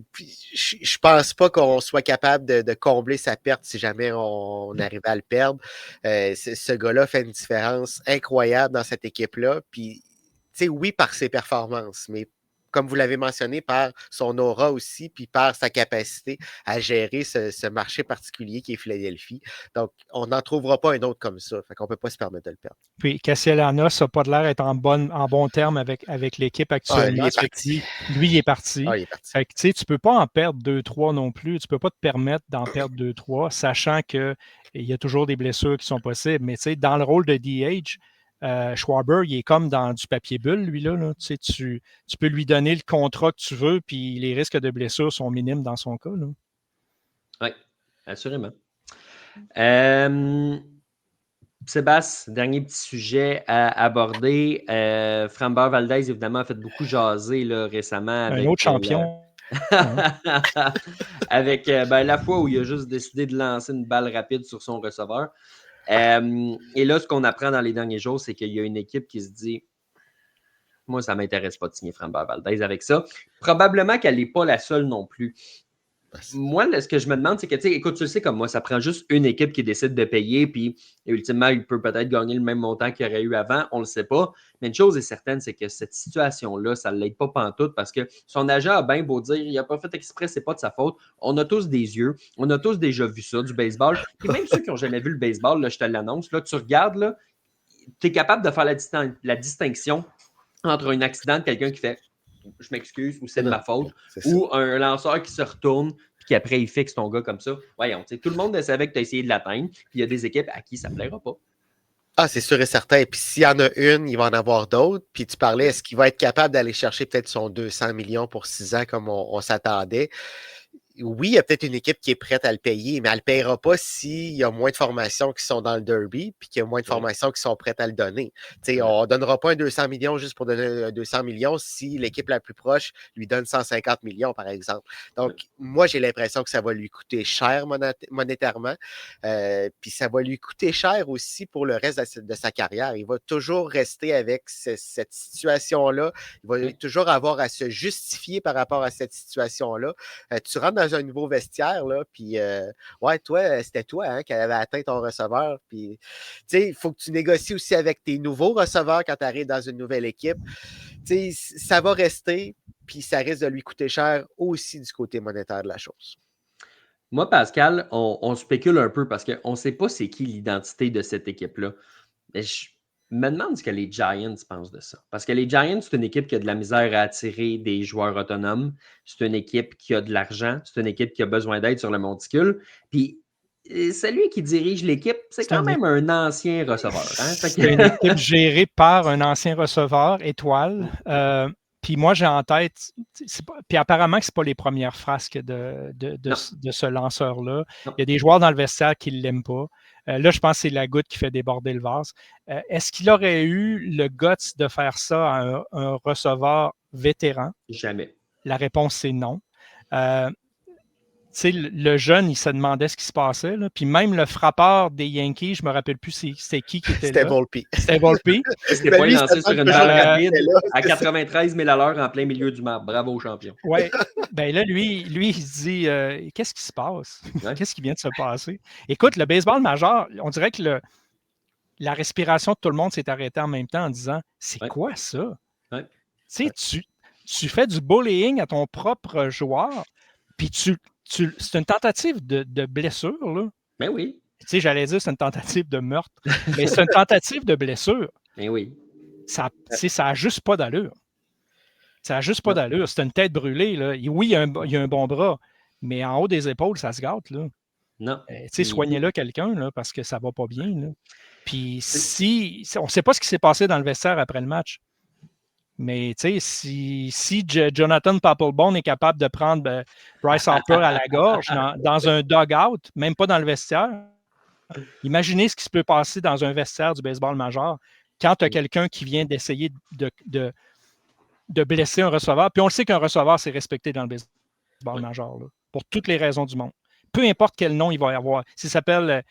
pense pas qu'on soit capable de combler sa perte si jamais on arrivait à le perdre. Ce gars-là fait une différence incroyable dans cette équipe-là, puis oui, par ses performances, mais comme vous l'avez mentionné, par son aura aussi, puis par sa capacité à gérer ce marché particulier qui est Philadelphie. Donc, on n'en trouvera pas un autre comme ça. Fait qu'on ne peut pas se permettre de le perdre. Puis, Castellanos n'a pas de l'air d'être en bon terme avec l'équipe actuellement. Lui, il est parti. Il est parti. Fait que, tu ne peux pas en perdre 2-3 non plus. Tu ne peux pas te permettre d'en perdre 2-3, sachant qu'il y a toujours des blessures qui sont possibles. Mais dans le rôle de DH, Schwarber, il est comme dans du papier bulle, lui-là. Là. Tu peux lui donner le contrat que tu veux, puis les risques de blessure sont minimes dans son cas. Oui, assurément. Sébastien, dernier petit sujet à aborder. Framber Valdez, évidemment, a fait beaucoup jaser là, récemment. Un autre champion. Avec la fois où il a juste décidé de lancer une balle rapide sur son receveur. Et là, ce qu'on apprend dans les derniers jours, c'est qu'il y a une équipe qui se dit moi, ça ne m'intéresse pas de signer Framber Valdez avec ça. Probablement qu'elle n'est pas la seule non plus. Moi, ce que je me demande, c'est que, écoute, tu le sais comme moi, ça prend juste une équipe qui décide de payer, puis ultimement, il peut peut-être gagner le même montant qu'il aurait eu avant, on ne le sait pas. Mais une chose est certaine, c'est que cette situation-là, ça ne l'aide pas pantoute parce que son agent a bien beau dire, il n'a pas fait exprès, c'est pas de sa faute. On a tous des yeux, on a tous déjà vu ça, du baseball. Puis même ceux qui n'ont jamais vu le baseball, là, je te l'annonce, là, tu regardes, tu es capable de faire la distinction entre un accident de quelqu'un qui fait je m'excuse ou c'est de ma faute, ou un lanceur qui se retourne puis après il fixe ton gars comme ça. Voyons, tout le monde savait que tu as essayé de l'atteindre, puis il y a des équipes à qui ça ne plaira pas. Ah, c'est sûr et certain. Puis s'il y en a une, il va en avoir d'autres. Puis tu parlais, est-ce qu'il va être capable d'aller chercher peut-être son 200 millions pour 6 ans comme on s'attendait? Oui, il y a peut-être une équipe qui est prête à le payer, mais elle ne le payera pas s'il y a moins de formations qui sont dans le derby puis qu'il y a moins de formations qui sont prêtes à le donner. On ne donnera pas un 200 millions juste pour donner un 200 millions si l'équipe la plus proche lui donne 150 millions, par exemple. Donc, moi, j'ai l'impression que ça va lui coûter cher monétairement. Puis ça va lui coûter cher aussi pour le reste de sa carrière. Il va toujours rester avec cette situation-là. Il va toujours avoir à se justifier par rapport à cette situation-là. Tu rentres dans un nouveau vestiaire, là, puis toi, c'était toi qui avait atteint ton receveur. Puis, il faut que tu négocies aussi avec tes nouveaux receveurs quand tu arrives dans une nouvelle équipe. Ça va rester, puis ça risque de lui coûter cher aussi du côté monétaire de la chose. Moi, Pascal, on spécule un peu parce qu'on ne sait pas c'est qui l'identité de cette équipe-là. Mais me demande ce que les Giants pensent de ça. Parce que les Giants, c'est une équipe qui a de la misère à attirer des joueurs autonomes. C'est une équipe qui a de l'argent. C'est une équipe qui a besoin d'aide sur le monticule. Puis, celui qui dirige l'équipe, c'est quand même un ancien receveur. Hein? C'est une équipe gérée par un ancien receveur, étoile. Puis moi, j'ai en tête, puis apparemment que ce n'est pas les premières frasques de ce lanceur-là. Il y a des joueurs dans le vestiaire qui ne l'aiment pas. Là, je pense que c'est la goutte qui fait déborder le vase. Est-ce qu'il aurait eu le guts de faire ça à un receveur vétéran? Jamais. La réponse, c'est non. Le jeune, il se demandait ce qui se passait. Là. Puis même le frappeur des Yankees, je ne me rappelle plus c'était qui était C'était là. Volpe. C'était Volpe. C'était pas lancé sur une balle rapide à 93 000 à l'heure en plein milieu du marbre. Bravo, champion. Oui. Ben là, lui, il se dit qu'est-ce qui se passe? Ouais. Qu'est-ce qui vient de se passer? Écoute, le baseball majeur, on dirait que la respiration de tout le monde s'est arrêtée en même temps en disant c'est quoi ça? Ouais. Tu fais du bullying à ton propre joueur, puis c'est une tentative de blessure, là. Ben oui. Tu sais, j'allais dire c'est une tentative de meurtre, mais c'est une tentative de blessure. Ben oui. Ça n'a juste pas d'allure. Ça n'a juste pas d'allure. C'est une tête brûlée, là. Oui, il y a un bon bras, mais en haut des épaules, ça se gâte, là. Non. Tu sais, soignez-le quelqu'un, là, parce que ça ne va pas bien, là. Puis on ne sait pas ce qui s'est passé dans le vestiaire après le match. Mais tu sais, si Jonathan Papelbon est capable de prendre Bryce Harper à la gorge dans un dugout, même pas dans le vestiaire, imaginez ce qui se peut passer dans un vestiaire du baseball majeur quand tu as quelqu'un qui vient d'essayer de blesser un receveur. Puis on le sait qu'un receveur, c'est respecté dans le baseball majeur, là, pour toutes les raisons du monde. Peu importe quel nom il va y avoir. S'il s'appelle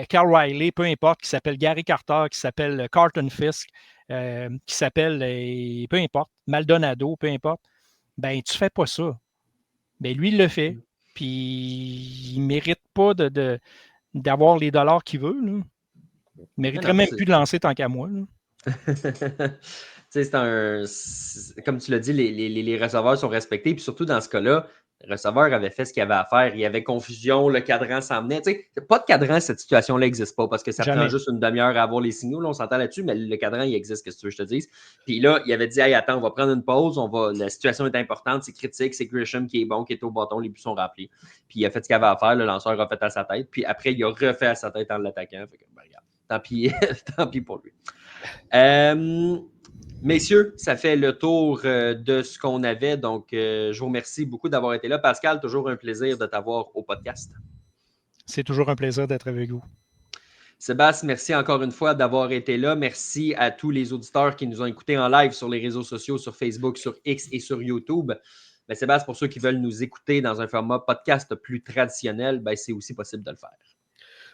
Cal Riley, peu importe, qu'il s'appelle Gary Carter, qu'il s'appelle Carlton Fisk, qui s'appelle, peu importe, Maldonado, peu importe, ben tu fais pas ça. Ben lui, il le fait. Puis il ne mérite pas d'avoir les dollars qu'il veut. Là. Il ne mériterait même plus de lancer tant qu'à moi. Comme tu l'as dit, les receveurs sont respectés. Puis surtout dans ce cas-là, le receveur avait fait ce qu'il avait à faire. Il y avait confusion, le cadran s'emmenait. Pas de cadran, cette situation-là n'existe pas parce que ça prend juste une demi-heure à avoir les signaux. Là, on s'entend là-dessus, mais le cadran, il existe, qu'est-ce que tu veux que je te dise. Puis là, il avait dit hey, attends, on va prendre une pause. La situation est importante, c'est critique, c'est Grisham qui est bon, qui est au bâton, les buts sont remplis. Puis il a fait ce qu'il avait à faire. Le lanceur a fait à sa tête. Puis après, il a refait à sa tête en l'attaquant. Fait que, ben, regarde, tant pis pour lui. Messieurs, ça fait le tour de ce qu'on avait. Donc, je vous remercie beaucoup d'avoir été là. Pascal, toujours un plaisir de t'avoir au podcast. C'est toujours un plaisir d'être avec vous. Sébastien, merci encore une fois d'avoir été là. Merci à tous les auditeurs qui nous ont écoutés en live sur les réseaux sociaux, sur Facebook, sur X et sur YouTube. Mais Sébastien, pour ceux qui veulent nous écouter dans un format podcast plus traditionnel, ben, c'est aussi possible de le faire.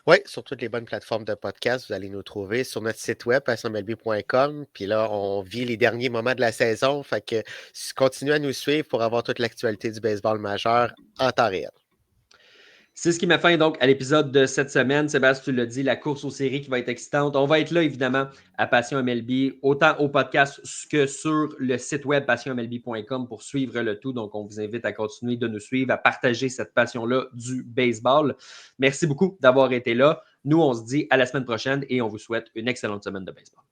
Oui, sur toutes les bonnes plateformes de podcast, vous allez nous trouver sur notre site web, passionmlb.com. Puis là, on vit les derniers moments de la saison. Fait que continuez à nous suivre pour avoir toute l'actualité du baseball majeur en temps réel. C'est ce qui met fin donc à l'épisode de cette semaine. Sébastien, tu l'as dit, la course aux séries qui va être excitante. On va être là, évidemment, à Passion MLB, autant au podcast que sur le site web passionmlb.com pour suivre le tout. Donc, on vous invite à continuer de nous suivre, à partager cette passion-là du baseball. Merci beaucoup d'avoir été là. Nous, on se dit à la semaine prochaine et on vous souhaite une excellente semaine de baseball.